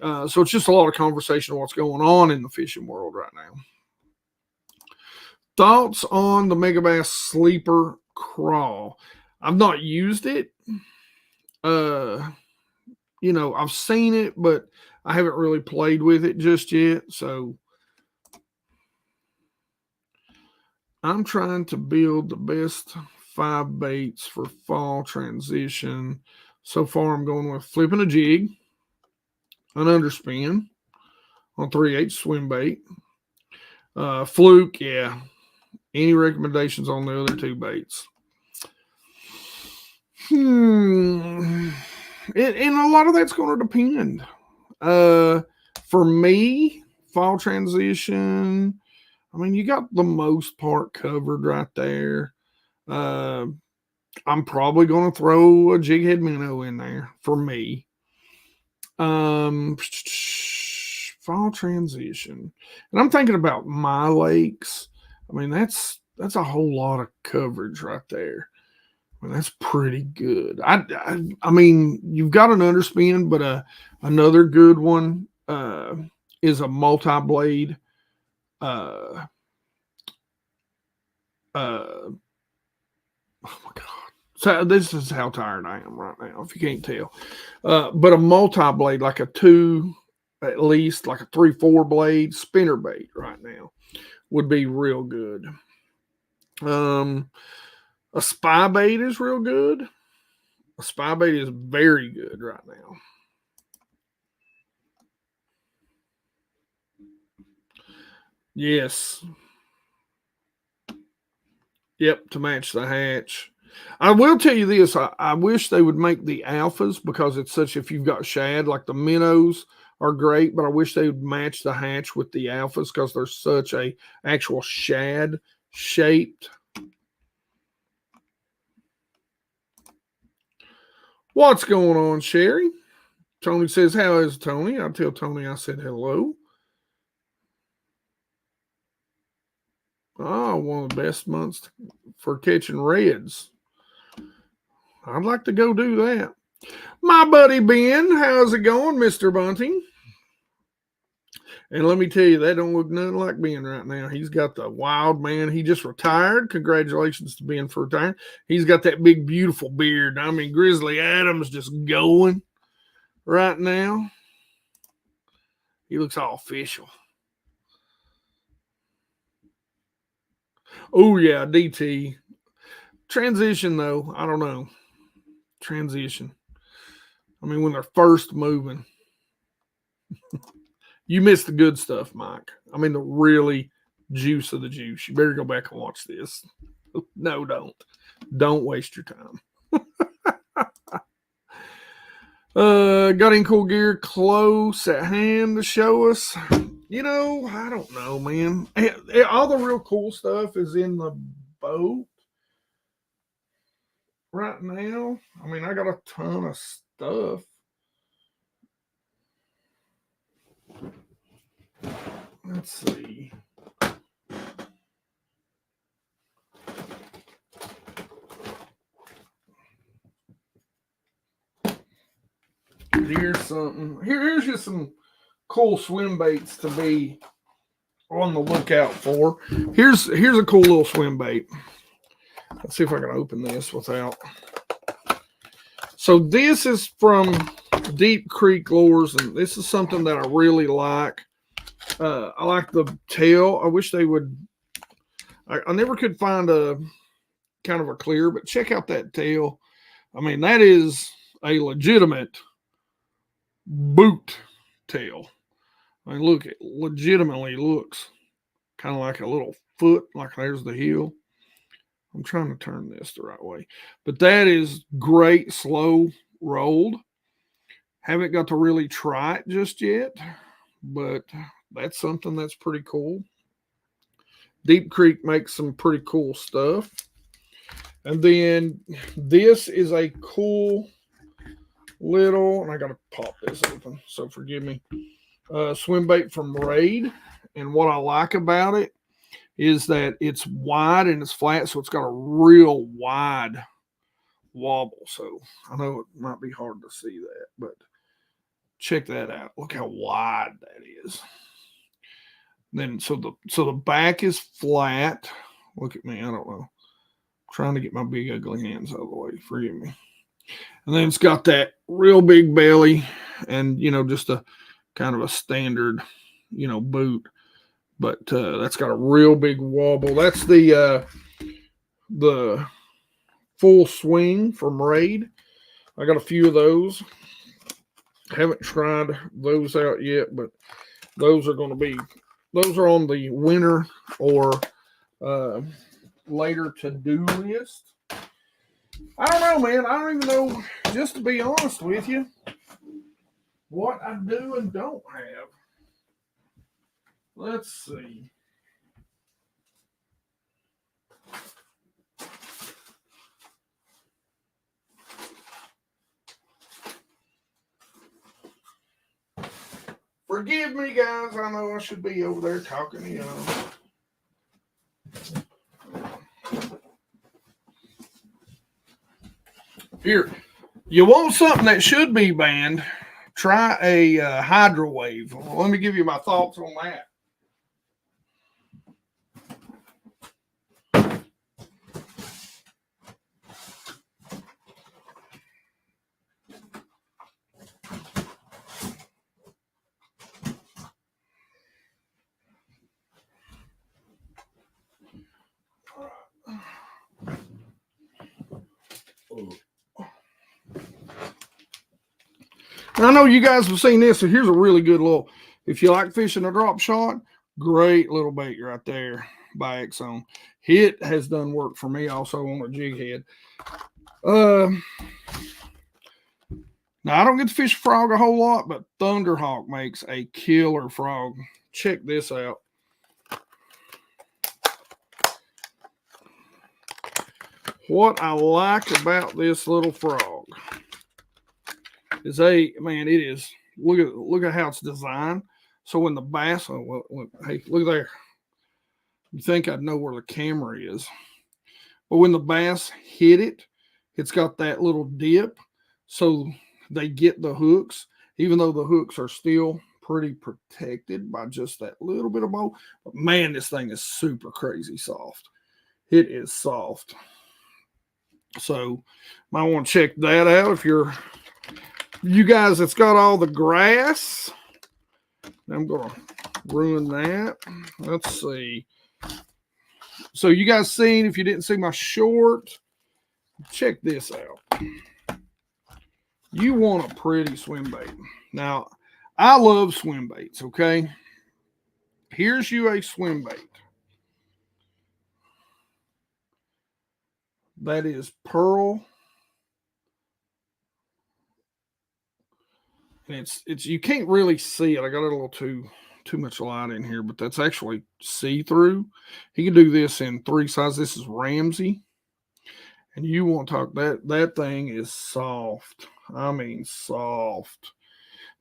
So it's just a lot of conversation on what's going on in the fishing world right now. Thoughts on the Megabass Sleeper Crawl? I've not used it. I've seen it, but I haven't really played with it just yet. So I'm trying to build the best 5 baits for fall transition. So far, I'm going with flipping a jig, an underspin on 3/8 swim bait, fluke, yeah. Any recommendations on the other 2 baits? And a lot of that's going to depend. For me, fall transition, you got the most part covered right there. I'm probably going to throw a jig head minnow in there for me. Fall transition, and I'm thinking about my lakes. That's a whole lot of coverage right there. That's pretty good. I you've got an underspin, but another good one is a multi-blade. Oh my God. So this is how tired I am right now, if you can't tell. But a multi-blade, like a 2, at least like a 3/4 blade spinner bait right now would be real good. A spy bait is real good. A spy bait is very good right now. Yes. Yep, to match the hatch. I will tell you this. I wish they would make the alphas, because it's such, if you've got shad, like the minnows are great, but I wish they would match the hatch with the alphas because they're such a actual shad shaped. What's going on, Sherry? Tony says, how is Tony? I tell Tony I said hello. Oh, one of the best months for catching reds. I'd like to go do that. My buddy Ben, how's it going, Mr. Bunting? And let me tell you, that don't look nothing like Ben right now. He's got the wild man. He just retired. Congratulations to Ben for retiring. He's got that big, beautiful beard. I mean, Grizzly Adams just going right now. He looks all official. Oh, yeah, DT. Transition, though, I don't know. Transition. I mean, when they're first moving. You missed the good stuff, Mike. I mean, the really juice of the juice. You better go back and watch this. No, don't. Don't waste your time. Got any cool gear close at hand to show us? You know, I don't know, man. All the real cool stuff is in the boat right now. I mean, I got a ton of stuff. Let's see. Here's something. Here's just some cool swim baits to be on the lookout for. Here's a cool little swim bait. Let's see if I can open this without. So this is from Deep Creek Lures, and this is something that I really like. I like the tail. I wish they would. I never could find a kind of a clear, but check out that tail. I mean, that is a legitimate boot tail. I mean, look, it legitimately looks kind of like a little foot, like there's the heel. I'm trying to turn this the right way. But that is great, slow rolled. Haven't got to really try it just yet, but that's something that's pretty cool. Deep Creek makes some pretty cool stuff. And then this is a cool little, and I got to pop this open, so forgive me. Swim bait from Raid. And what I like about it is that it's wide and it's flat, so it's got a real wide wobble. So I know it might be hard to see that, but check that out. Look how wide that is. Then so the back is flat. Look at me. I don't know. I'm trying to get my big ugly hands out of the way. Forgive me. And then it's got that real big belly and just a kind of a standard boot. But that's got a real big wobble. That's the full swing from Raid. I got a few of those. Haven't tried those out yet, but those are on the winter or later to-do list. I don't know, man. I don't even know, just to be honest with you, what I do and don't have. Let's see. Forgive me, guys. I know I should be over there talking to you. Here, you want something that should be banned? Try a hydro wave. Well, let me give you my thoughts on that. I know you guys have seen this, so here's a really good little, if you like fishing a drop shot, great little bait right there by X-Zone. It has done work for me also on a jig head. Now, I don't get to fish frog a whole lot, but Thunderhawk makes a killer frog. Check this out. What I like about this little frog is man, it is. Look at how it's designed. So when the bass, hey, look there. You think I'd know where the camera is, but when the bass hit it, it's got that little dip, so they get the hooks, even though the hooks are still pretty protected by just that little bit of bowl. But man, this thing is super crazy soft. It is soft. So might want to check that out if you guys, it's got all the grass. I'm gonna ruin that. Let's see. So you guys seen, if you didn't see my short, check this out. You want a pretty swim bait. Now, I love swim baits, okay? Here's you a swim bait. That is pearl. And it's you can't really see it. I got a little too much light in here, but that's actually see-through. You can do this in 3 sizes. This is Ramsey. And you want to talk, that thing is soft. I mean soft.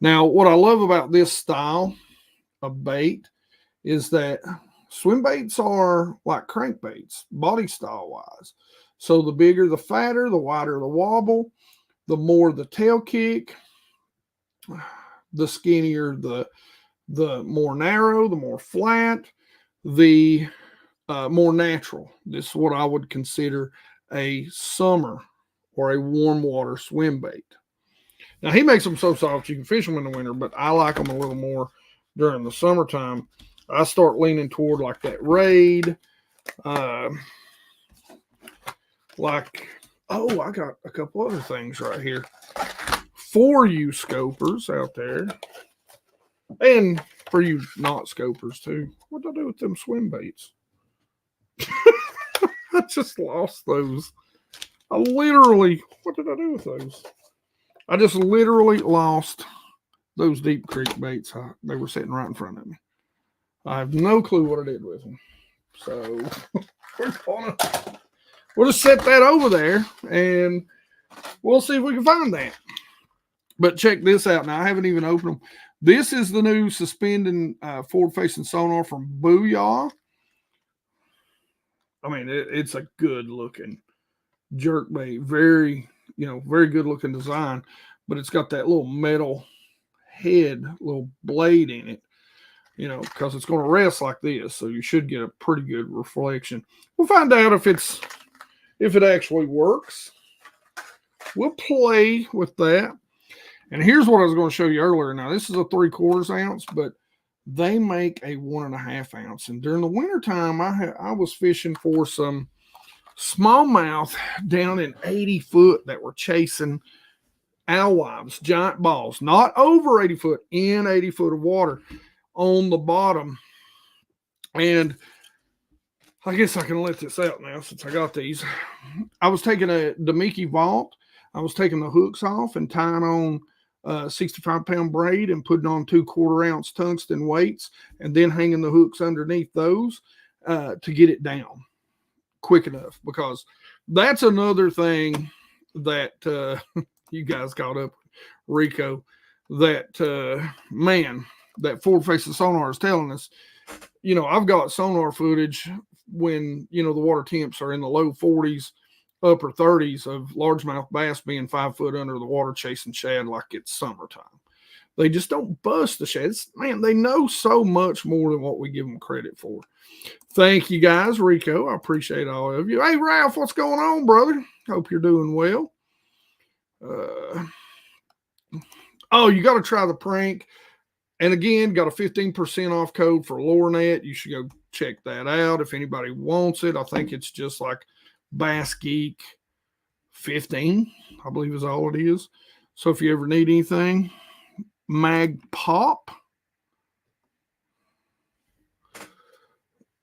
Now, what I love about this style of bait is that swim baits are like crankbaits, body style wise. So the bigger the fatter, the wider the wobble, the more the tail kick, the skinnier the more narrow, the more flat, the more natural. This is what I would consider a summer or a warm water swim bait. Now, he makes them so soft you can fish them in the winter, but I like them a little more during the summertime. I start leaning toward like that Raid. Like, oh, I got a couple other things right here for you scopers out there. And for you not scopers too. What did I do with them swim baits? I just lost those. What did I do with those? I just literally lost those Deep Creek baits. They were sitting right in front of me. I have no clue what I did with them. So we'll just set that over there and we'll see if we can find that. But check this out. Now, I haven't even opened them. This is the new suspending forward-facing sonar from Booyah. I mean, it's a good-looking jerkbait. Very good-looking design. But it's got that little metal head, little blade in it, because it's going to rest like this. So you should get a pretty good reflection. We'll find out if it actually works. We'll play with that. And here's what I was going to show you earlier. Now, this is a 3/4 ounce, but they make a 1.5 ounce. And during the wintertime, I was fishing for some smallmouth down in 80 foot that were chasing alewives, giant balls, not over 80 foot, in 80 foot of water on the bottom. And I guess I can let this out now since I got these. I was taking a Damiki vault. I was taking the hooks off and tying on 65-pound braid and putting on 2/4 ounce tungsten weights and then hanging the hooks underneath those to get it down quick enough, because that's another thing that you guys caught up with, Rico, that man, that forward-facing sonar is telling us. I've got sonar footage when the water temps are in the low 40s, upper 30s of largemouth bass being 5 foot under the water chasing shad like it's summertime. They just don't bust the shads. Man, they know so much more than what we give them credit for. Thank you guys, Rico. I appreciate all of you. Hey, Ralph, what's going on, brother? Hope you're doing well. You got to try the prank. And again, got a 15% off code for LoreNet. You should go check that out if anybody wants it. I think it's just like BASSGEEK 15, I believe is all it is. So if you ever need anything, Mag Pop.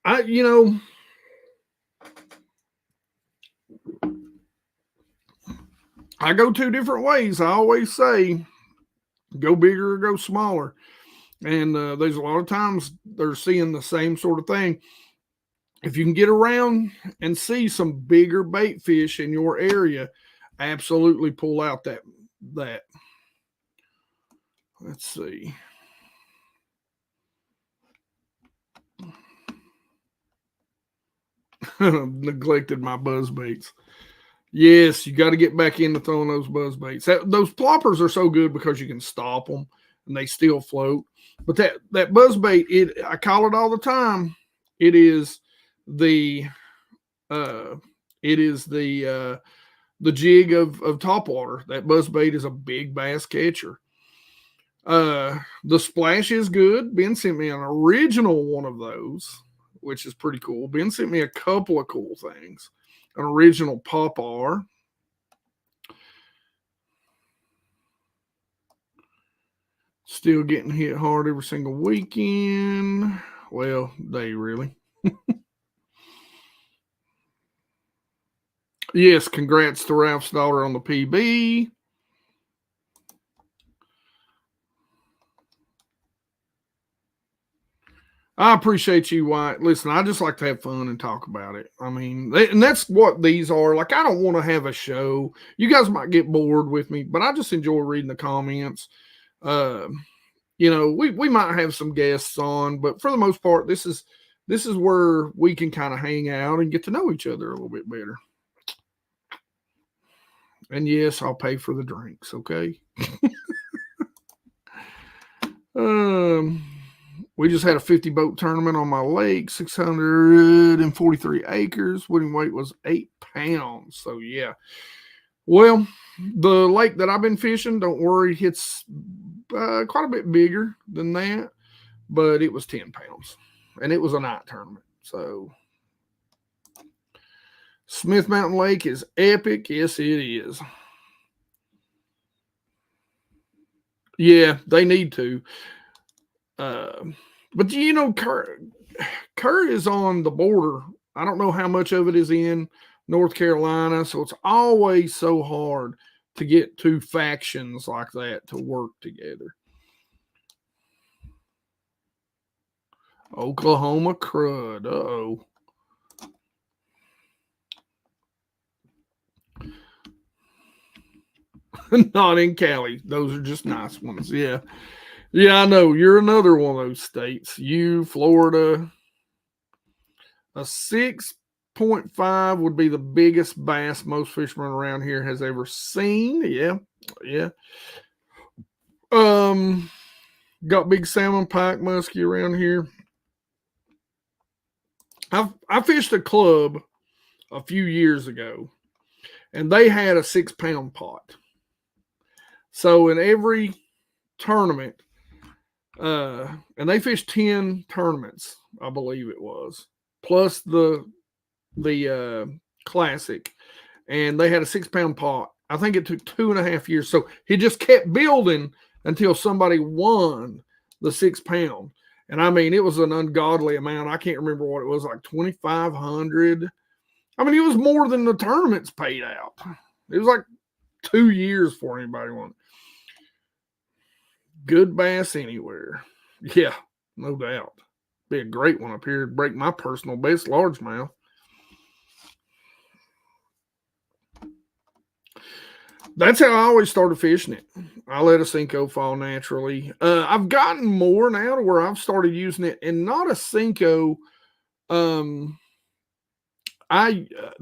I go 2 different ways. I always say go bigger or go smaller. And there's a lot of times they're seeing the same sort of thing. If you can get around and see some bigger bait fish in your area, absolutely pull out that Let's see. Neglected my buzz baits. Yes, you got to get back into throwing those buzz baits. Those ploppers are so good because you can stop them and they still float. But that buzz bait, I call it all the time. It is the the jig of topwater. That buzz bait is a big bass catcher. The splash is good. Ben sent me an original one of those, which is pretty cool. Ben sent me a couple of cool things. An original pop-R. Still getting hit hard every single weekend. Well, day really. Yes, congrats to Ralph's daughter on the PB. I appreciate you, White. Listen, I just like to have fun and talk about it. I mean, and that's what these are. Like, I don't want to have a show. You guys might get bored with me, but I just enjoy reading the comments. You know, we might have some guests on, but for the most part, this is where we can kind of hang out and get to know each other a little bit better. And yes, I'll pay for the drinks, okay? We just had a 50 boat tournament on my lake, 643 acres. Winning weight was 8 pounds. So, yeah. Well, the lake that I've been fishing, don't worry, it's quite a bit bigger than that, but it was 10 pounds. And it was a night tournament. So, Smith Mountain Lake is epic. Yes, it is. Yeah, they need to. But you know, Kerr is on the border. I don't know how much of it is in North Carolina, so it's always so hard to get two factions like that to work together. Oklahoma crud. Uh-oh. Not in Cali. Those are just nice ones. Yeah. Yeah, I know. You're another one of those states. You, Florida. A 6.5 would be the biggest bass most fishermen around here has ever seen. Yeah. Yeah. Got big salmon, pike, muskie around here. I fished a club a few years ago, and they had a 6-pound pot. So in every tournament, and they fished 10 tournaments, I believe it was, plus the classic, and they had a 6-pound pot. I think it took 2.5 years. So he just kept building until somebody won the 6-pound. And I mean, it was an ungodly amount. I can't remember what it was, like 2,500. I mean, it was more than the tournaments paid out. It was like 2 years for anybody won. Good bass anywhere. Yeah, no doubt. Be a great one up here. Break my personal best largemouth. That's how I always started fishing it. I let a Senko fall naturally. I've gotten more now to where I've started using it, and not a Senko. The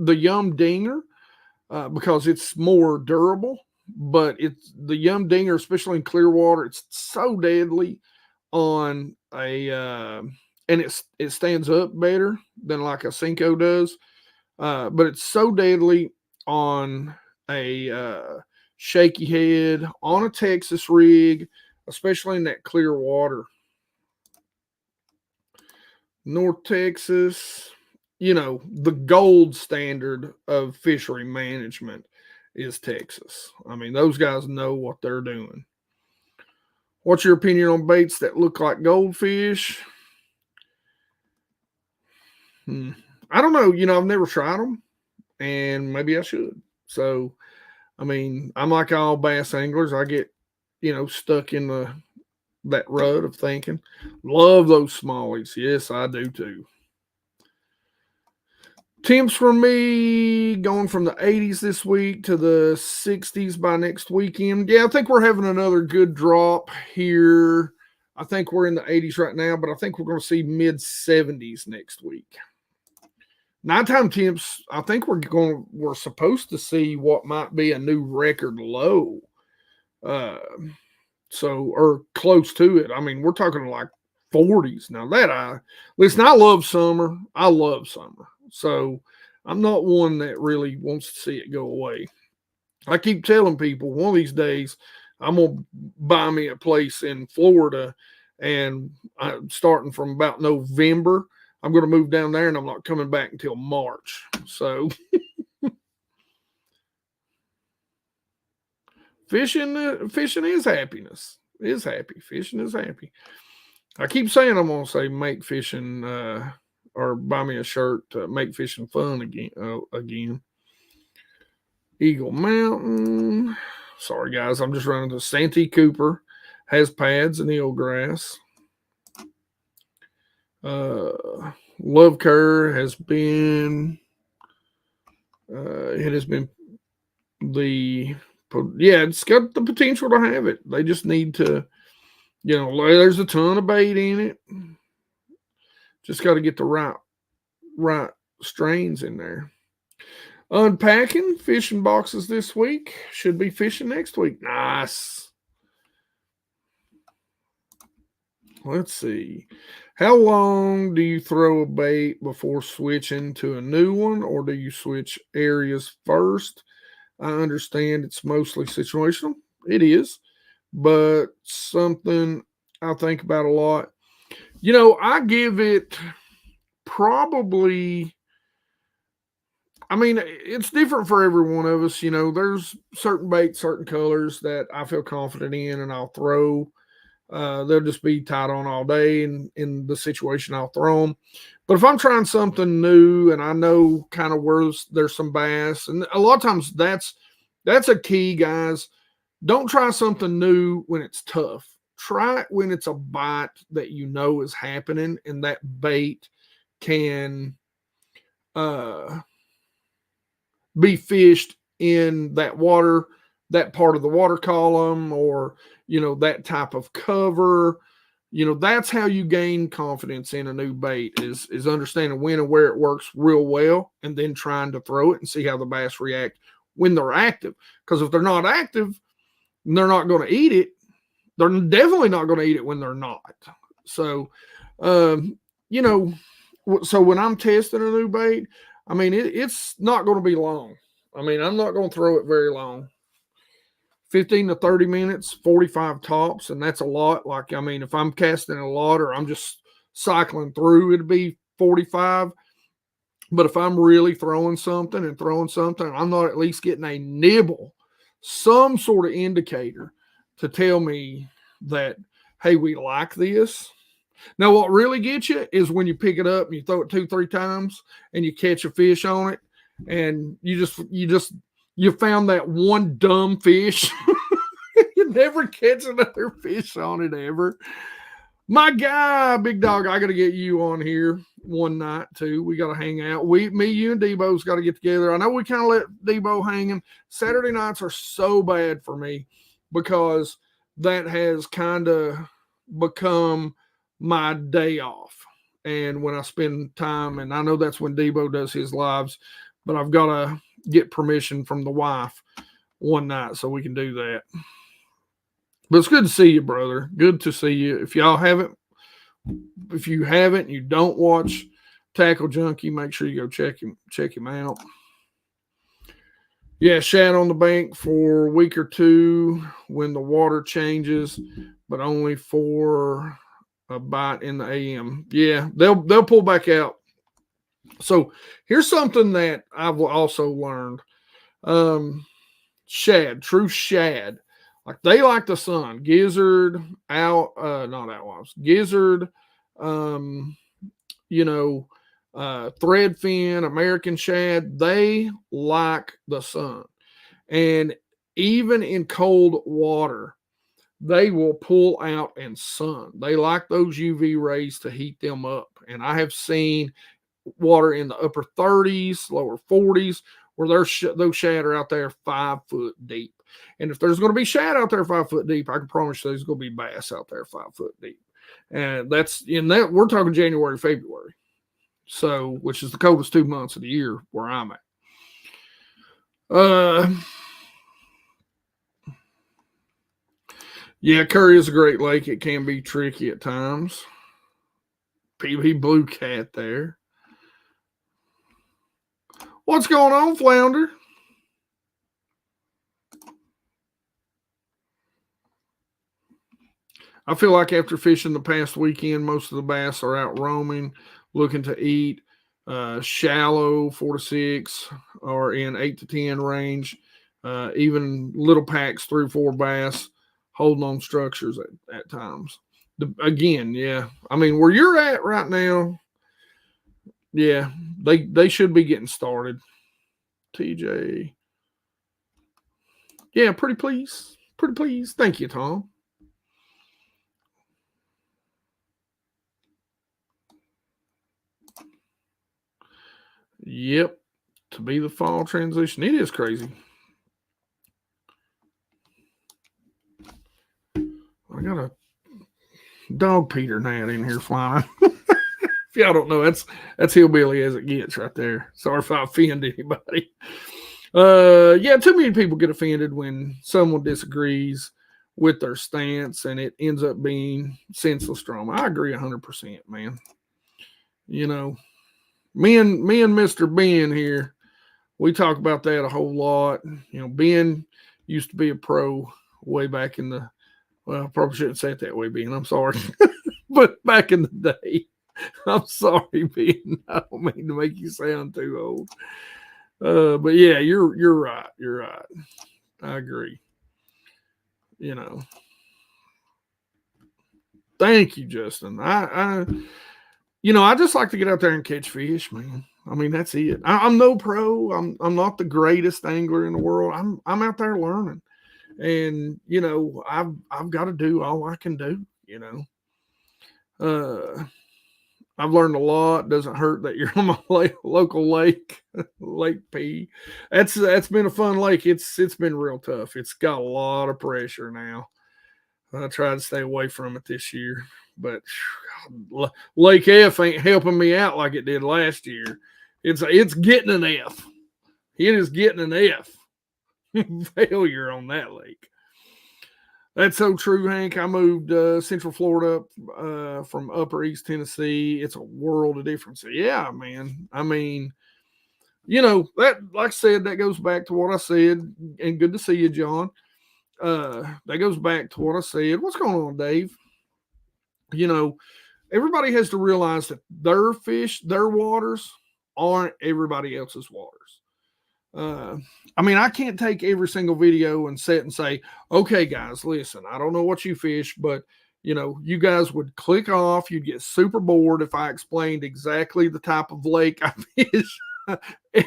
Yum Dinger, because it's more durable. But it's the Yum Dinger, especially in clear water, it's so deadly on a and it stands up better than like a Senko does. But it's so deadly on a shaky head, on a Texas rig, especially in that clear water. North Texas, you know, the gold standard of fishery management is Texas. I mean, those guys know what they're doing. What's your opinion on baits that look like goldfish? I don't know. You know, I've never tried them, and maybe I should. So, I mean, I'm like all bass anglers. I get, you know, stuck in that rut of thinking. Love those smallies. Yes, I do too. Temps for me going from the 80s this week to the 60s by next weekend. Yeah, I think we're having another good drop here. I think we're in the 80s right now, but I think we're going to see mid 70s next week. Nighttime temps, I think we're supposed to see what might be a new record low. Or close to it. I mean, we're talking like 40s. Now listen, I love summer. I love summer. So I'm not one that really wants to see it go away. I keep telling people one of these days I'm gonna buy me a place in Florida, and starting from about November, I'm gonna move down there, and I'm not coming back until March. So fishing is happiness. Is happy. Fishing is happy. I keep saying I'm gonna say make fishing or buy me a shirt to make fishing fun again. Again. Eagle Mountain. Sorry guys, I'm just running to Santee Cooper. Has pads and eelgrass. Love Cur has been. It has been it's got the potential to have it. They just need to, there's a ton of bait in it. Just got to get the right strains in there. Unpacking fishing boxes this week. Should be fishing next week. Nice. Let's see. How long do you throw a bait before switching to a new one, or do you switch areas first? I understand it's mostly situational. It is, but something I think about a lot. I give it probably. I mean, it's different for every one of us. There's certain baits, certain colors that I feel confident in, and I'll throw. They'll just be tied on all day, and in the situation, I'll throw them. But if I'm trying something new and I know kind of where there's some bass, and a lot of times that's a key, guys. Don't try something new when it's tough. Try it when it's a bite that you know is happening, and that bait can be fished in that water, that part of the water column, or that type of cover. That's how you gain confidence in a new bait is understanding when and where it works real well, and then trying to throw it and see how the bass react when they're active. Because if they're not active, they're not going to eat it. They're definitely not going to eat it when they're not. So, so when I'm testing a new bait, I mean, it's not going to be long. I mean, I'm not going to throw it very long. 15 to 30 minutes, 45 tops, and that's a lot. Like, I mean, if I'm casting a lot or I'm just cycling through, it'd be 45. But if I'm really throwing something, I'm not at least getting a nibble, some sort of indicator to tell me that, hey, we like this. Now, what really gets you is when you pick it up and you throw it 2-3 times and you catch a fish on it, and you found that one dumb fish. You never catch another fish on it ever. My guy, Big Dog, I got to get you on here one night too. We got to hang out. Me, you, and Debo's got to get together. I know we kind of let Debo hanging. Saturday nights are so bad for me because that has kind of become my day off. And when I spend time, and I know that's when Debo does his lives, but I've got to get permission from the wife one night so we can do that. But it's good to see you, brother. Good to see you. If you haven't, you don't watch Tackle Junkie, make sure you go check him out. Yeah, Shad on the bank for a week or two when the water changes, but only for a bite in the AM. Yeah, they'll pull back out. So here's something that I've also learned. Shad, true shad, like they like the sun. Gizzard, not outlaws. Gizzard, threadfin, American shad, they like the sun. And even in cold water, they will pull out and sun. They like those UV rays to heat them up. And I have seen water in the upper 30s, lower 40s, where those shad are out there 5 foot deep. And if there's going to be shad out there 5 foot deep, I can promise you there's going to be bass out there 5 foot deep. And that's in that we're talking January, February. So, which is the coldest 2 months of the year where I'm at. Yeah, Curry is a great lake. It can be tricky at times. PB Blue Cat there. What's going on, Flounder? I feel like after fishing the past weekend, most of the bass are out roaming, looking to eat. Shallow 4 to 6 or in 8 to 10 range. Even little packs 3 or 4 bass holding on structures at times. Again, yeah. I mean, where you're at right now, yeah, they should be getting started. TJ. Yeah, pretty pleased. Pretty pleased. Thank you, Tom. Yep. To be the fall transition. It is crazy. I got a dog Peter gnat in here flying. If y'all don't know, that's hillbilly as it gets right there. Sorry if I offend anybody. Yeah, too many people get offended when someone disagrees with their stance and it ends up being senseless drama. I agree 100%, man. You know, me and Mr. Ben here, we talk about that a whole lot. You know, Ben used to be a pro way back in the, well, I probably shouldn't say it that way, Ben. I'm sorry. But back in the day, I'm sorry, Ben. I don't mean to make you sound too old. But yeah, you're right. You're right. I agree. You know. Thank you, Justin. I just like to get out there and catch fish, man. I mean, that's it. I'm no pro. I'm not the greatest angler in the world. I'm out there learning, and you know, I've got to do all I can do. You know, I've learned a lot. It doesn't hurt that you're on my local lake, Lake P. That's been a fun lake. It's been real tough. It's got a lot of pressure now. I tried to stay away from it this year, but Lake F ain't helping me out like it did last year. It's getting an F. It is getting an F. Failure on that lake. That's so true, Hank. I moved Central Florida from Upper East Tennessee. It's a world of difference. Yeah, man. I mean, you know, that, like I said, that goes back to what I said. And good to see you, John. That goes back to what I said. What's going on, Dave? You know, everybody has to realize that their fish, their waters aren't everybody else's waters. I mean, I can't take every single video and sit and say, okay, guys, listen, I don't know what you fish, but you know, you guys would click off. You'd get super bored if I explained exactly the type of lake I fish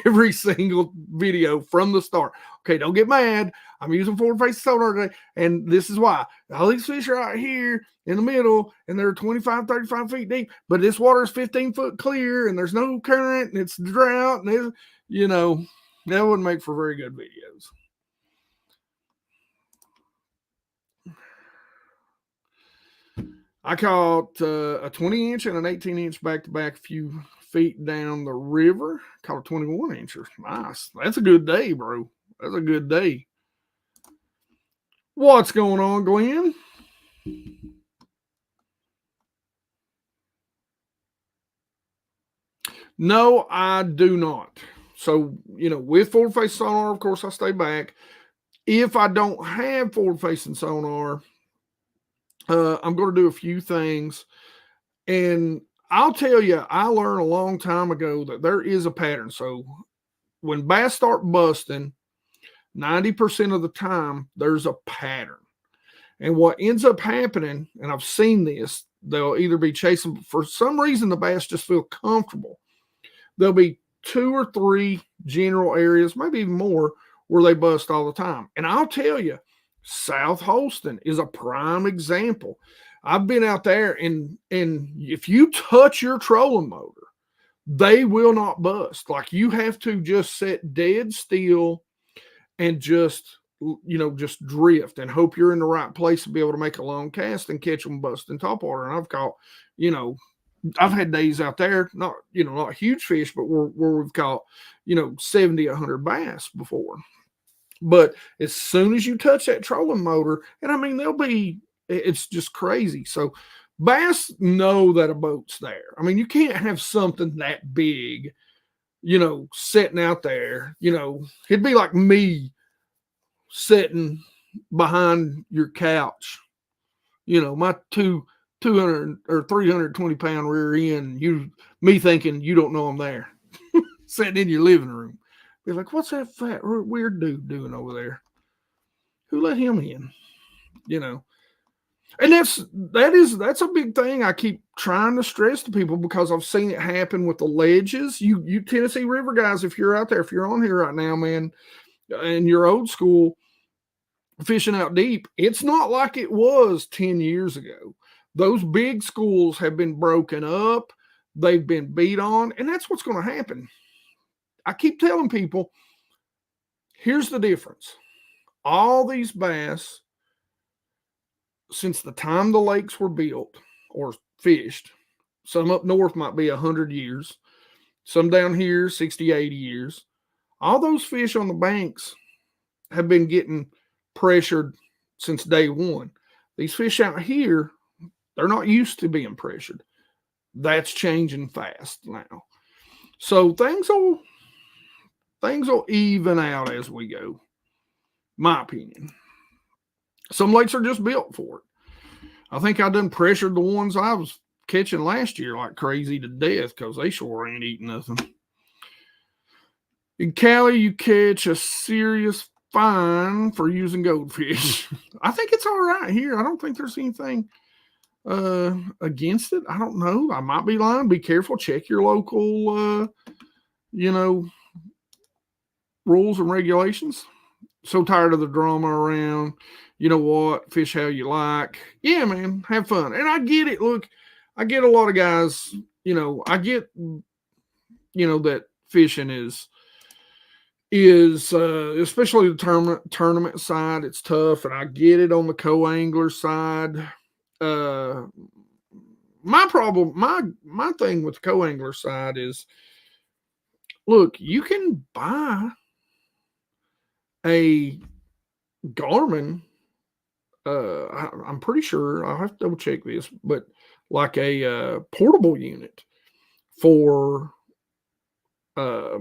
every single video from the start. Okay, don't get mad. I'm using forward-facing sonar today, and this is why. All these fish are out here in the middle, and they're 25, 35 feet deep, but this water is 15 foot clear, and there's no current, and it's drought, and you know, that wouldn't make for very good videos. I caught a 20-inch and an 18-inch back-to-back a few feet down the river. Caught a 21-incher. Nice. That's a good day, bro. That's a good day. What's going on, Glenn? No, I do not. So, you know, with forward-facing sonar, of course, I stay back. If I don't have forward-facing sonar, I'm going to do a few things. And I'll tell you, I learned a long time ago that there is a pattern. So when bass start busting, 90% of the time, there's a pattern. And what ends up happening, and I've seen this, they'll either be chasing, for some reason, the bass just feel comfortable. There'll be 2 or 3 general areas, maybe even more, where they bust all the time. And I'll tell you, South Holston is a prime example. I've been out there, and if you touch your trolling motor, they will not bust. Like, you have to just sit dead still and just, just drift and hope you're in the right place to be able to make a long cast and catch them busting topwater. And I've caught, I've had days out there, not huge fish, but where we've caught, 70, 100 bass before. But as soon as you touch that trolling motor, and I mean, it's just crazy. So bass know that a boat's there. I mean, you can't have something that big, sitting out there. It'd be like me sitting behind your couch, my 200 or 320-pound rear end, me thinking you don't know I'm there, sitting in your living room. Be like, what's that fat weird dude doing over there? Who let him in? And that's a big thing I keep trying to stress to people, because I've seen it happen with the ledges. You Tennessee River guys, if you're out there, if you're on here right now, man, and you're old school fishing out deep, it's not like it was 10 years ago. Those big schools have been broken up. They've been beat on, and that's what's going to happen. I keep telling people, here's the difference. All these bass, since the time the lakes were built or fished, some up north might be 100 years, some down here 60, 80 years, all those fish on the banks have been getting pressured since day one. These fish out here, they're not used to being pressured. That's changing fast now. So things will even out as we go, my opinion. Some lakes are just built for it. I think I done pressured the ones I was catching last year like crazy to death, because they sure ain't eating nothing. In Cali, you catch a serious fine for using goldfish. I think it's all right here. I don't think there's anything against it. I don't know. I might be lying. Be careful. Check your local, rules and regulations. So tired of the drama around, you know what, fish how you like. Yeah, man, have fun. And I get it. Look, I get a lot of guys, I get, that fishing is especially the tournament side, it's tough. And I get it on the co-angler side. My problem, my thing with the co-angler side is, look, you can buy a Garmin. I'm pretty sure, I'll have to double check this, but like a portable unit for, I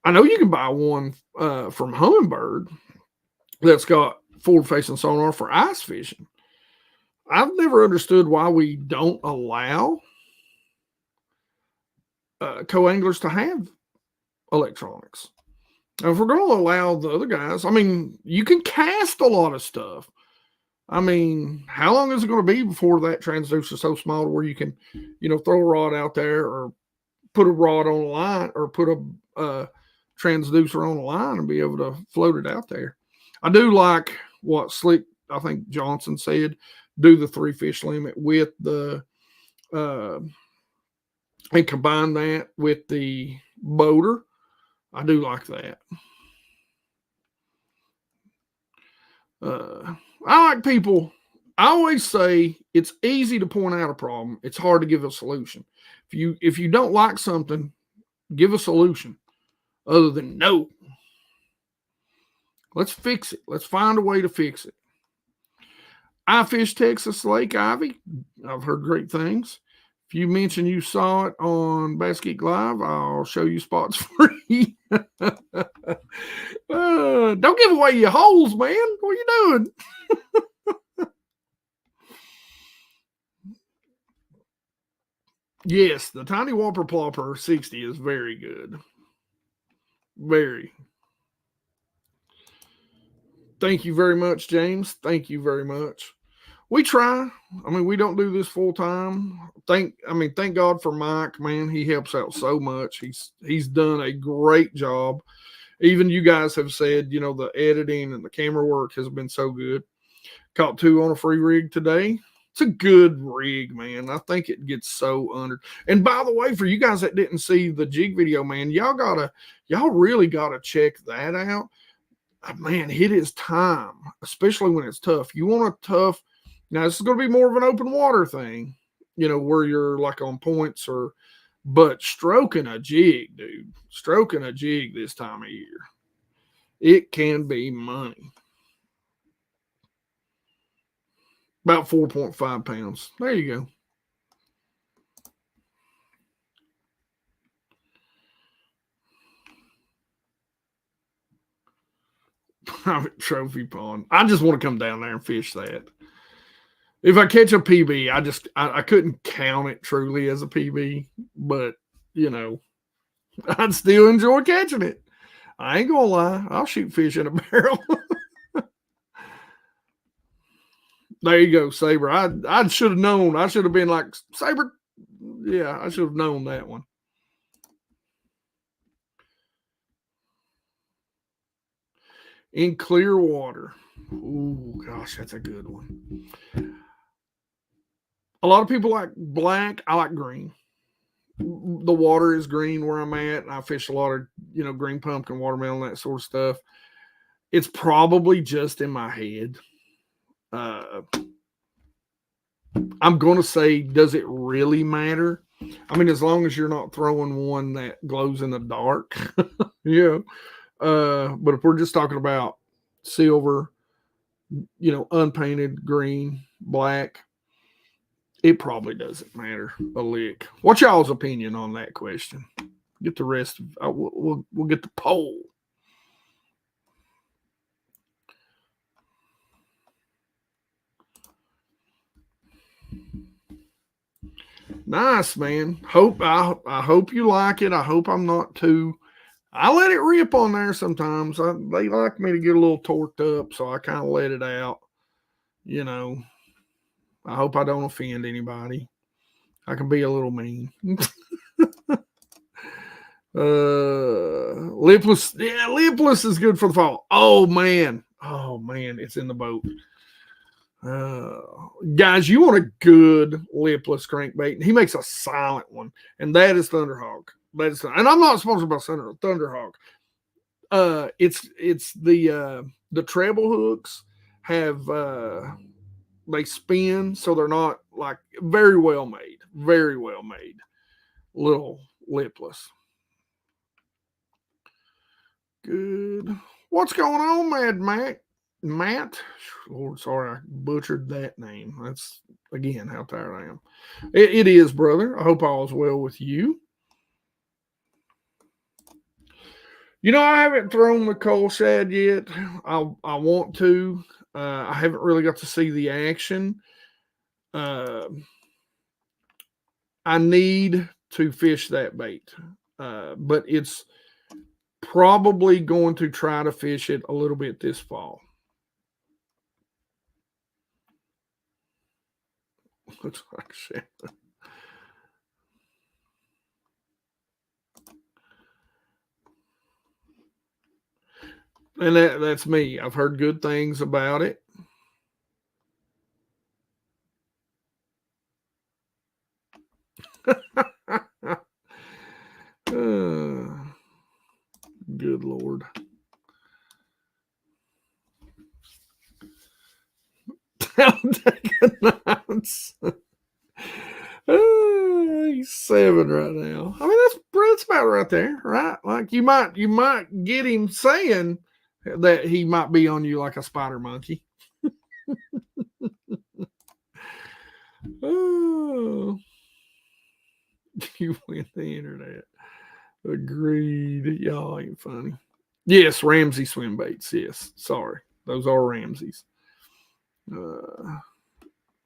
know you can buy one from Humminbird that's got forward-facing sonar for ice fishing. I've never understood why we don't allow co-anglers to have electronics. If we're going to allow the other guys, I mean, you can cast a lot of stuff. I mean, how long is it going to be before that transducer is so small to where you can, throw a rod out there, or put a rod on a line, or put a transducer on a line and be able to float it out there? I do like what Slick, I think Johnson said, do the 3 fish limit with the, and combine that with the boater. I do like that. I like people. I always say it's easy to point out a problem. It's hard to give a solution. If you don't like something, give a solution other than no. Let's fix it. Let's find a way to fix it. I fish Texas Lake Ivy. I've heard great things. If you mention you saw it on BASSGEEK Live, I'll show you spots free. Don't give away your holes, man. What are you doing? Yes, the Tiny Whopper Plopper 60 is very good. Very. Thank you very much, James. Thank you very much. We try. I mean, we don't do this full time. Thank God for Mike, man. He helps out so much. He's done a great job. Even you guys have said, the editing and the camera work has been so good. Caught 2 on a free rig today. It's a good rig, man. I think it gets so under. And by the way, for you guys that didn't see the jig video, man, y'all really gotta check that out. Man, it is time, especially when it's tough. You want a tough. Now this is going to be more of an open water thing, where you're like on points but stroking a jig, dude, stroking a jig this time of year, it can be money. About 4.5 pounds. There you go. Private trophy pond. I just want to come down there and fish that. If I catch a PB, I couldn't count it truly as a PB, but I'd still enjoy catching it. I ain't gonna lie. I'll shoot fish in a barrel. There you go, Saber. I should have known. I should have been like, Saber. Yeah, I should have known that one. In clear water. Ooh, gosh, that's a good one. A lot of people like black. I like green. The water is green where I'm at, and I fish a lot of, green pumpkin, watermelon, that sort of stuff. It's probably just in my head. I'm going to say, does it really matter? I mean, as long as you're not throwing one that glows in the dark. Yeah. But if we're just talking about silver, unpainted, green, black, it probably doesn't matter a lick. What's y'all's opinion on that question? Get the rest. We'll get the poll. Nice, man. I hope you like it. I hope I'm not too. I let it rip on there sometimes. They like me to get a little torqued up, so I kind of let it out. I hope I don't offend anybody. I can be a little mean. Lipless. Yeah, lipless is good for the fall. Oh man, it's in the boat. Guys, you want a good lipless crankbait? He makes a silent one, and that is Thunderhawk. And I'm not sponsored by Thunderhawk. It's the treble hooks have they spin, so they're not like very well made, little lipless. Good. What's going on, Mad Matt? Lord, sorry, I butchered that name. That's again how tired I am. It is, brother. I hope all is well with you. I haven't thrown the coal shad yet. I want to. I haven't really got to see the action. I need to fish that bait, but it's probably going to try to fish it a little bit this fall. Looks like shit. And that's me. I've heard good things about it. Good Lord. He's 7 right now. I mean, that's about right there, right? Like you might get him saying that he might be on you like a spider monkey. Oh, you win the internet. Agreed. Y'all ain't funny. Yes, Ramsey swim baits. Yes, sorry, those are Ramsey's.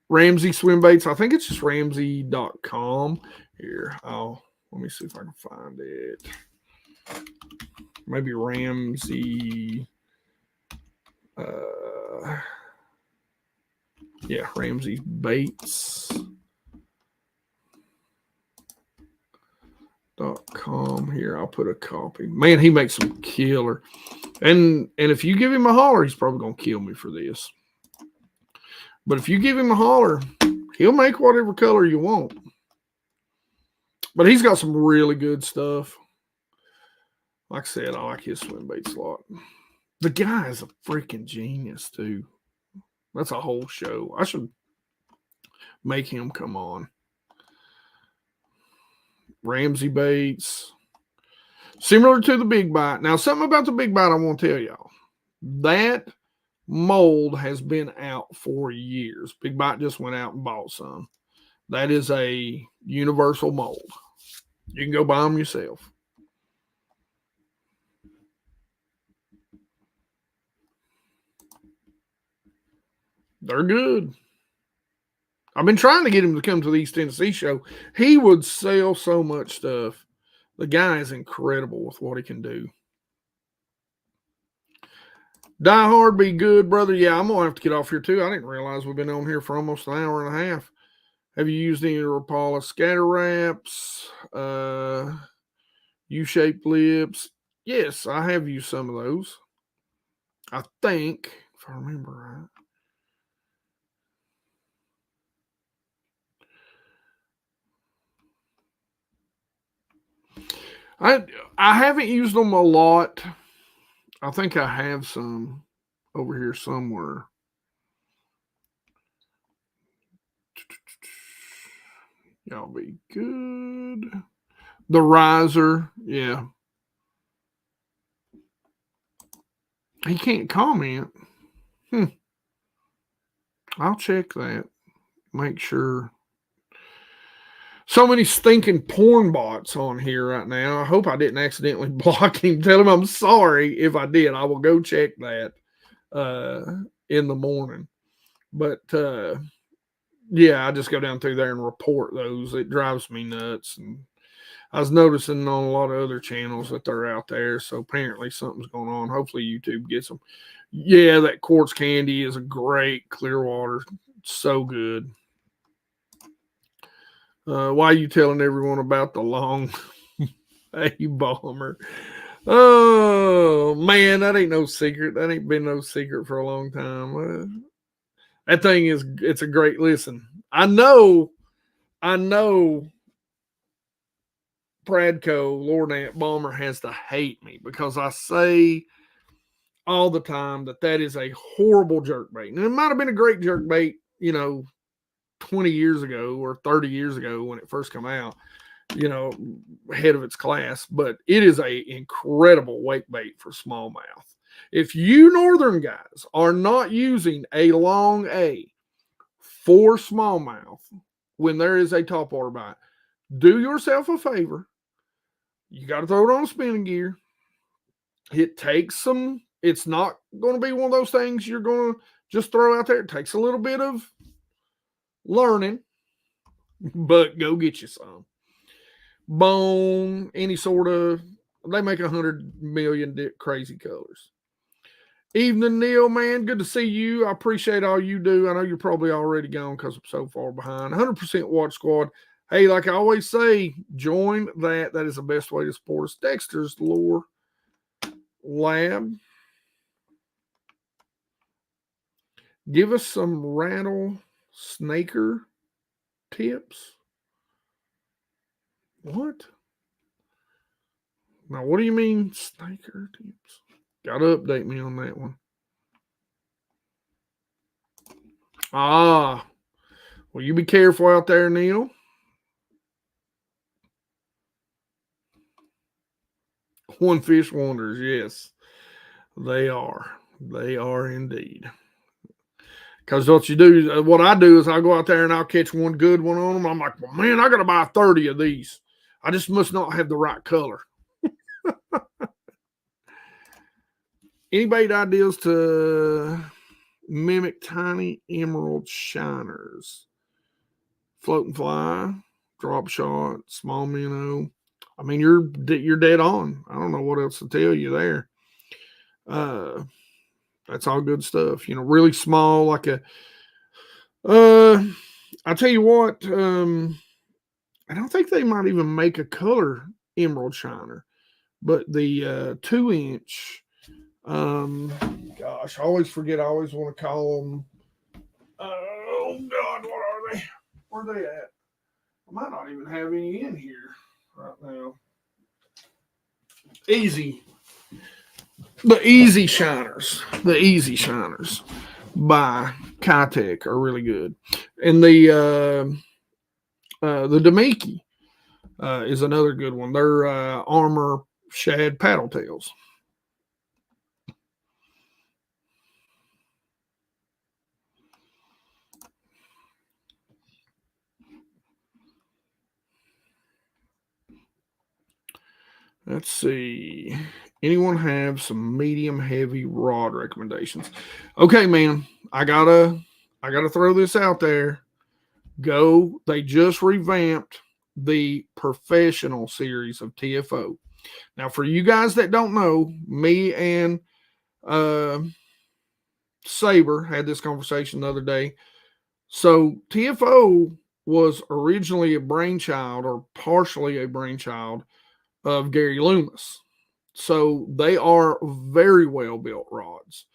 Ramsey swim baits. I think it's just Ramsey.com. Here, let me see if I can find it. Maybe Ramsey. Yeah, Ramsey Baits. .com. Here, I'll put a copy. Man, he makes some killer. And if you give him a holler, he's probably gonna kill me for this. But if you give him a holler, he'll make whatever color you want. But he's got some really good stuff. Like I said, I like his swim baits a lot. The guy is a freaking genius, too. That's a whole show. I should make him come on. Ramsey baits. Similar to the Big Bite. Now, something about the Big Bite I want to tell y'all. That mold has been out for years. Big Bite just went out and bought some. That is a universal mold. You can go buy them yourself. They're good. I've been trying to get him to come to the East Tennessee show. He would sell so much stuff. The guy is incredible with what he can do. Die Hard, be good, brother. Yeah, I'm going to have to get off here, too. I didn't realize we've been on here for almost an hour and a half. Have you used any Rapala scatter wraps? U-shaped lips? Yes, I have used some of those. I think, if I remember right. I haven't used them a lot. I think I have some over here somewhere. Y'all be good. The riser, yeah. He can't comment. I'll check that. Make sure. So many stinking porn bots on here right now. I hope I didn't accidentally block him. Tell him I'm sorry if I did. I will go check that in the morning. But yeah, I just go down through there and report those. It drives me nuts. And I was noticing on a lot of other channels that they're out there. So apparently something's going on. Hopefully YouTube gets them. Yeah, that quartz candy is a great clear water. So good. Why are you telling everyone about the long A-bomber? Oh, man, that ain't no secret. That ain't been no secret for a long time. That thing is, it's a great listen. I know Pradco, Lornat Bomber has to hate me because I say all the time that is a horrible jerkbait. And it might have been a great jerkbait, 20 years ago or 30 years ago when it first came out, ahead of its class, but it is a incredible wake bait for smallmouth. If you northern guys are not using a long A for smallmouth when there is a topwater bite, do yourself a favor. You got to throw it on a spinning gear. It takes some, it's not going to be one of those things you're going to just throw out there. It takes a little bit of learning, but go get you some. Bone, any sort of, they make 100 million crazy colors. Evening, Neil, man. Good to see you. I appreciate all you do. I know you're probably already gone because I'm so far behind. 100% Watch Squad. Hey, like I always say, join that. That is the best way to support us. Dexter's Lure Lab. Give us some rattlesnaker tips. What? Now, what do you mean, snaker tips? Got to update me on that one. Well, you be careful out there, Neil. One Fish Wonders, yes. They are. They are indeed. Because what you do, what I do is I'll go out there and I'll catch one good one on them. I'm like, well, man, I got to buy 30 of these. I just must not have the right color. Any bait ideas to mimic tiny emerald shiners? Float and fly, drop shot, small minnow. I mean, you're dead on. I don't know what else to tell you there. That's all good stuff. Really small, like a. I'll tell you what. I don't think they might even make a color emerald shiner, but the 2-inch. Gosh, I always forget. I always want to call them Oh God, what are they? Where are they at? I might not even have any in here right now. Easy. The Easy Shiners. The Easy Shiners by Kitech are really good. And the Demiki is another good one. They're Armor Shad paddle tails. Let's see. Anyone have some medium heavy rod recommendations? Okay, man. I gotta throw this out there. Go. They just revamped the professional series of TFO. Now, for you guys that don't know, me and Saber had this conversation the other day. So TFO was originally a brainchild or partially a brainchild of Gary Loomis. So they are very well built rods.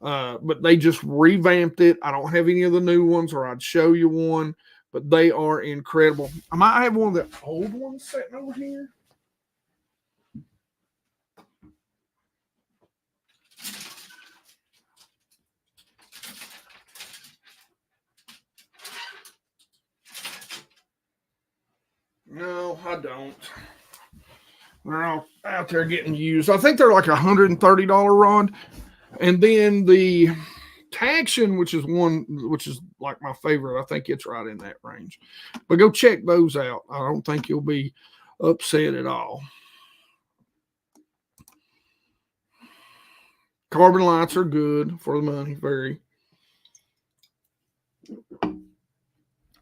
But they just revamped it. I don't have any of the new ones, or I'd show you one, but they are incredible. I might have one of the old ones sitting over here. No, I don't. They're all out there getting used. I think they're like $130 rod. And then the Taction, which is like my favorite. I think it's right in that range. But go check those out. I don't think you'll be upset at all. Carbon lights are good for the money, very.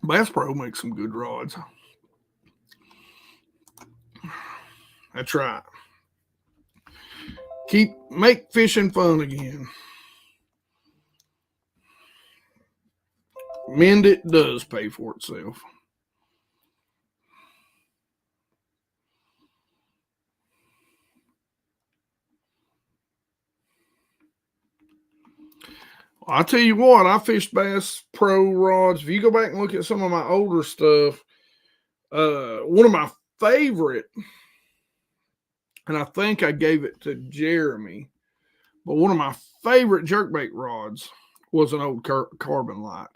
Bass Pro makes some good rods. That's right. Make fishing fun again. Mend it does pay for itself. I tell you what, I fished Bass Pro rods. If you go back and look at some of my older stuff, one of my favorite, and I think I gave it to Jeremy, but one of my favorite jerkbait rods was an old carbon light.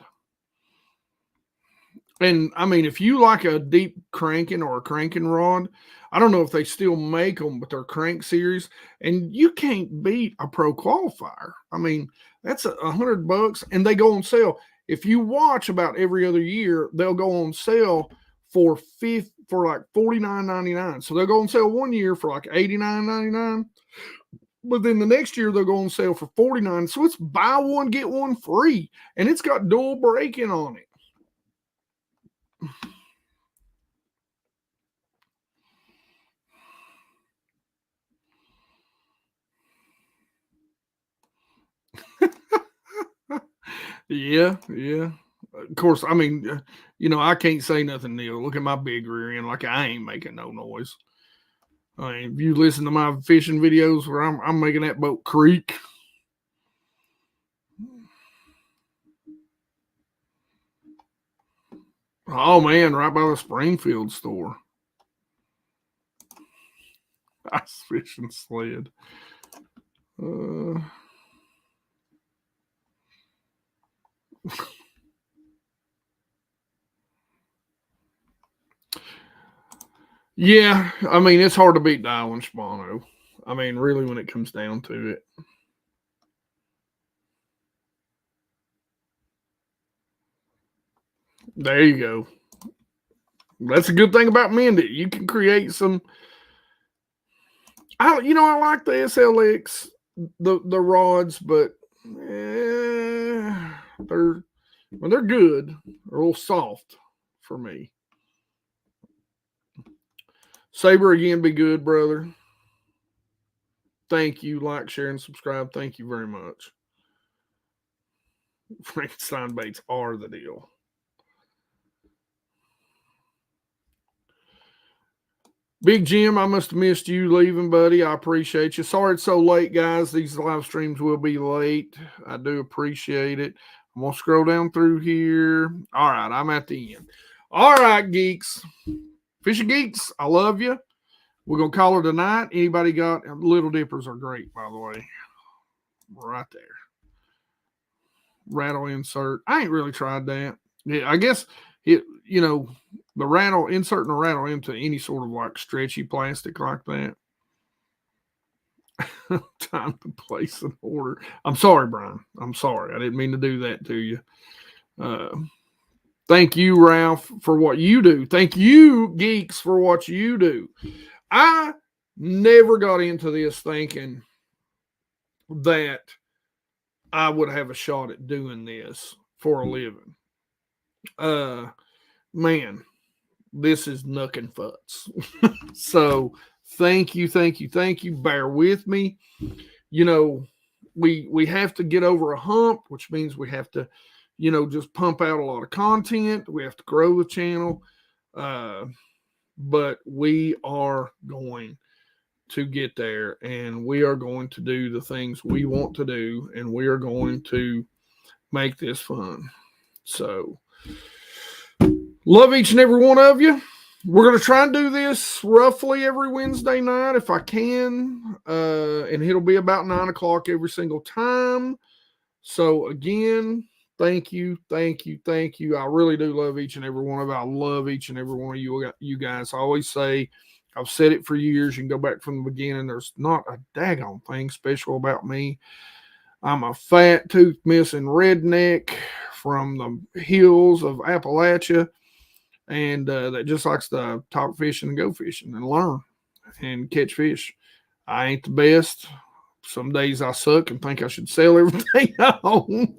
And I mean, if you like a deep cranking or a cranking rod, I don't know if they still make them, but they're crank series, and you can't beat a pro qualifier. I mean, that's $100, and they go on sale. If you watch about every other year, they'll go on sale for like $49.99. So they'll go on sale one year for like $89.99. But then the next year they'll go on sale for $49. So it's buy one, get one free. And it's got dual braking on it. Yeah. Of course, I mean, I can't say nothing, Neil. Look at my big rear end. Like I ain't making no noise. I mean, if you listen to my fishing videos where I'm making that boat creak. Oh man, right by the Springfield store. Ice fishing sled. Yeah, I mean, it's hard to beat Dial and Shimano. I mean, really, when it comes down to it. There you go. That's a good thing about Mendit. You can create some. I like the SLX, the rods, but they're good. They're a little soft for me. Saber again, be good, brother. Thank you. Like, share, and subscribe. Thank you very much. Frankenstein baits are the deal. Big Jim, I must have missed you leaving, buddy. I appreciate you. Sorry it's so late, guys. These live streams will be late. I do appreciate it. I'm going to scroll down through here. All right, I'm at the end. All right, geeks. Fishing geeks, I love you. We're going to call it a night. Anybody got Little Dippers are great, by the way. Right there. Rattle insert. I ain't really tried that. Yeah, I guess it, the rattle, inserting a rattle into any sort of like stretchy plastic like that. Time to place an order. I'm sorry, Brian. I'm sorry. I didn't mean to do that to you. Thank you, Ralph, for what you do. Thank you, geeks, for what you do. I never got into this thinking that I would have a shot at doing this for a living. Man, this is nook and futz. So thank you. Bear with me. We have to get over a hump, which means we have to, just pump out a lot of content. We have to grow the channel. But we are going to get there, and we are going to do the things we want to do, and we are going to make this fun. So love each and every one of you. We're going to try and do this roughly every Wednesday night if I can, and it'll be about 9 o'clock every single time. So again, thank you. I really do love each and every one of you. I love each and every one of you guys. I always say, I've said it for years. You can go back from the beginning. There's not a daggone thing special about me. I'm a fat, tooth missing redneck from the hills of Appalachia, and that just likes to talk fishing and go fishing and learn and catch fish. I ain't the best. Some days I suck and think I should sell everything I own,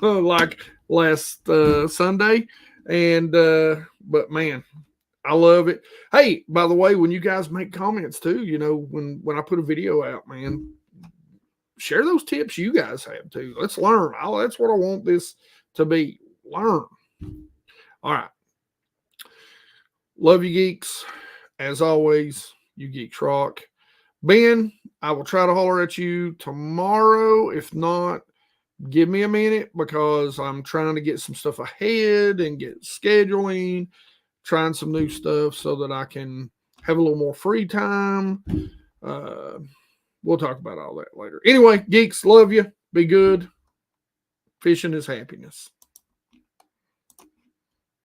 like last Sunday. And but man, I love it. Hey, by the way, when you guys make comments too, when I put a video out, man, share those tips you guys have too. Let's learn. That's what I want this to be. Learn. All right. Love you, geeks. As always, you geeks rock. Ben, I will try to holler at you tomorrow. If not, give me a minute because I'm trying to get some stuff ahead and get scheduling, trying some new stuff so that I can have a little more free time. We'll talk about all that later. Anyway, geeks, love you. Be good. Fishing is happiness.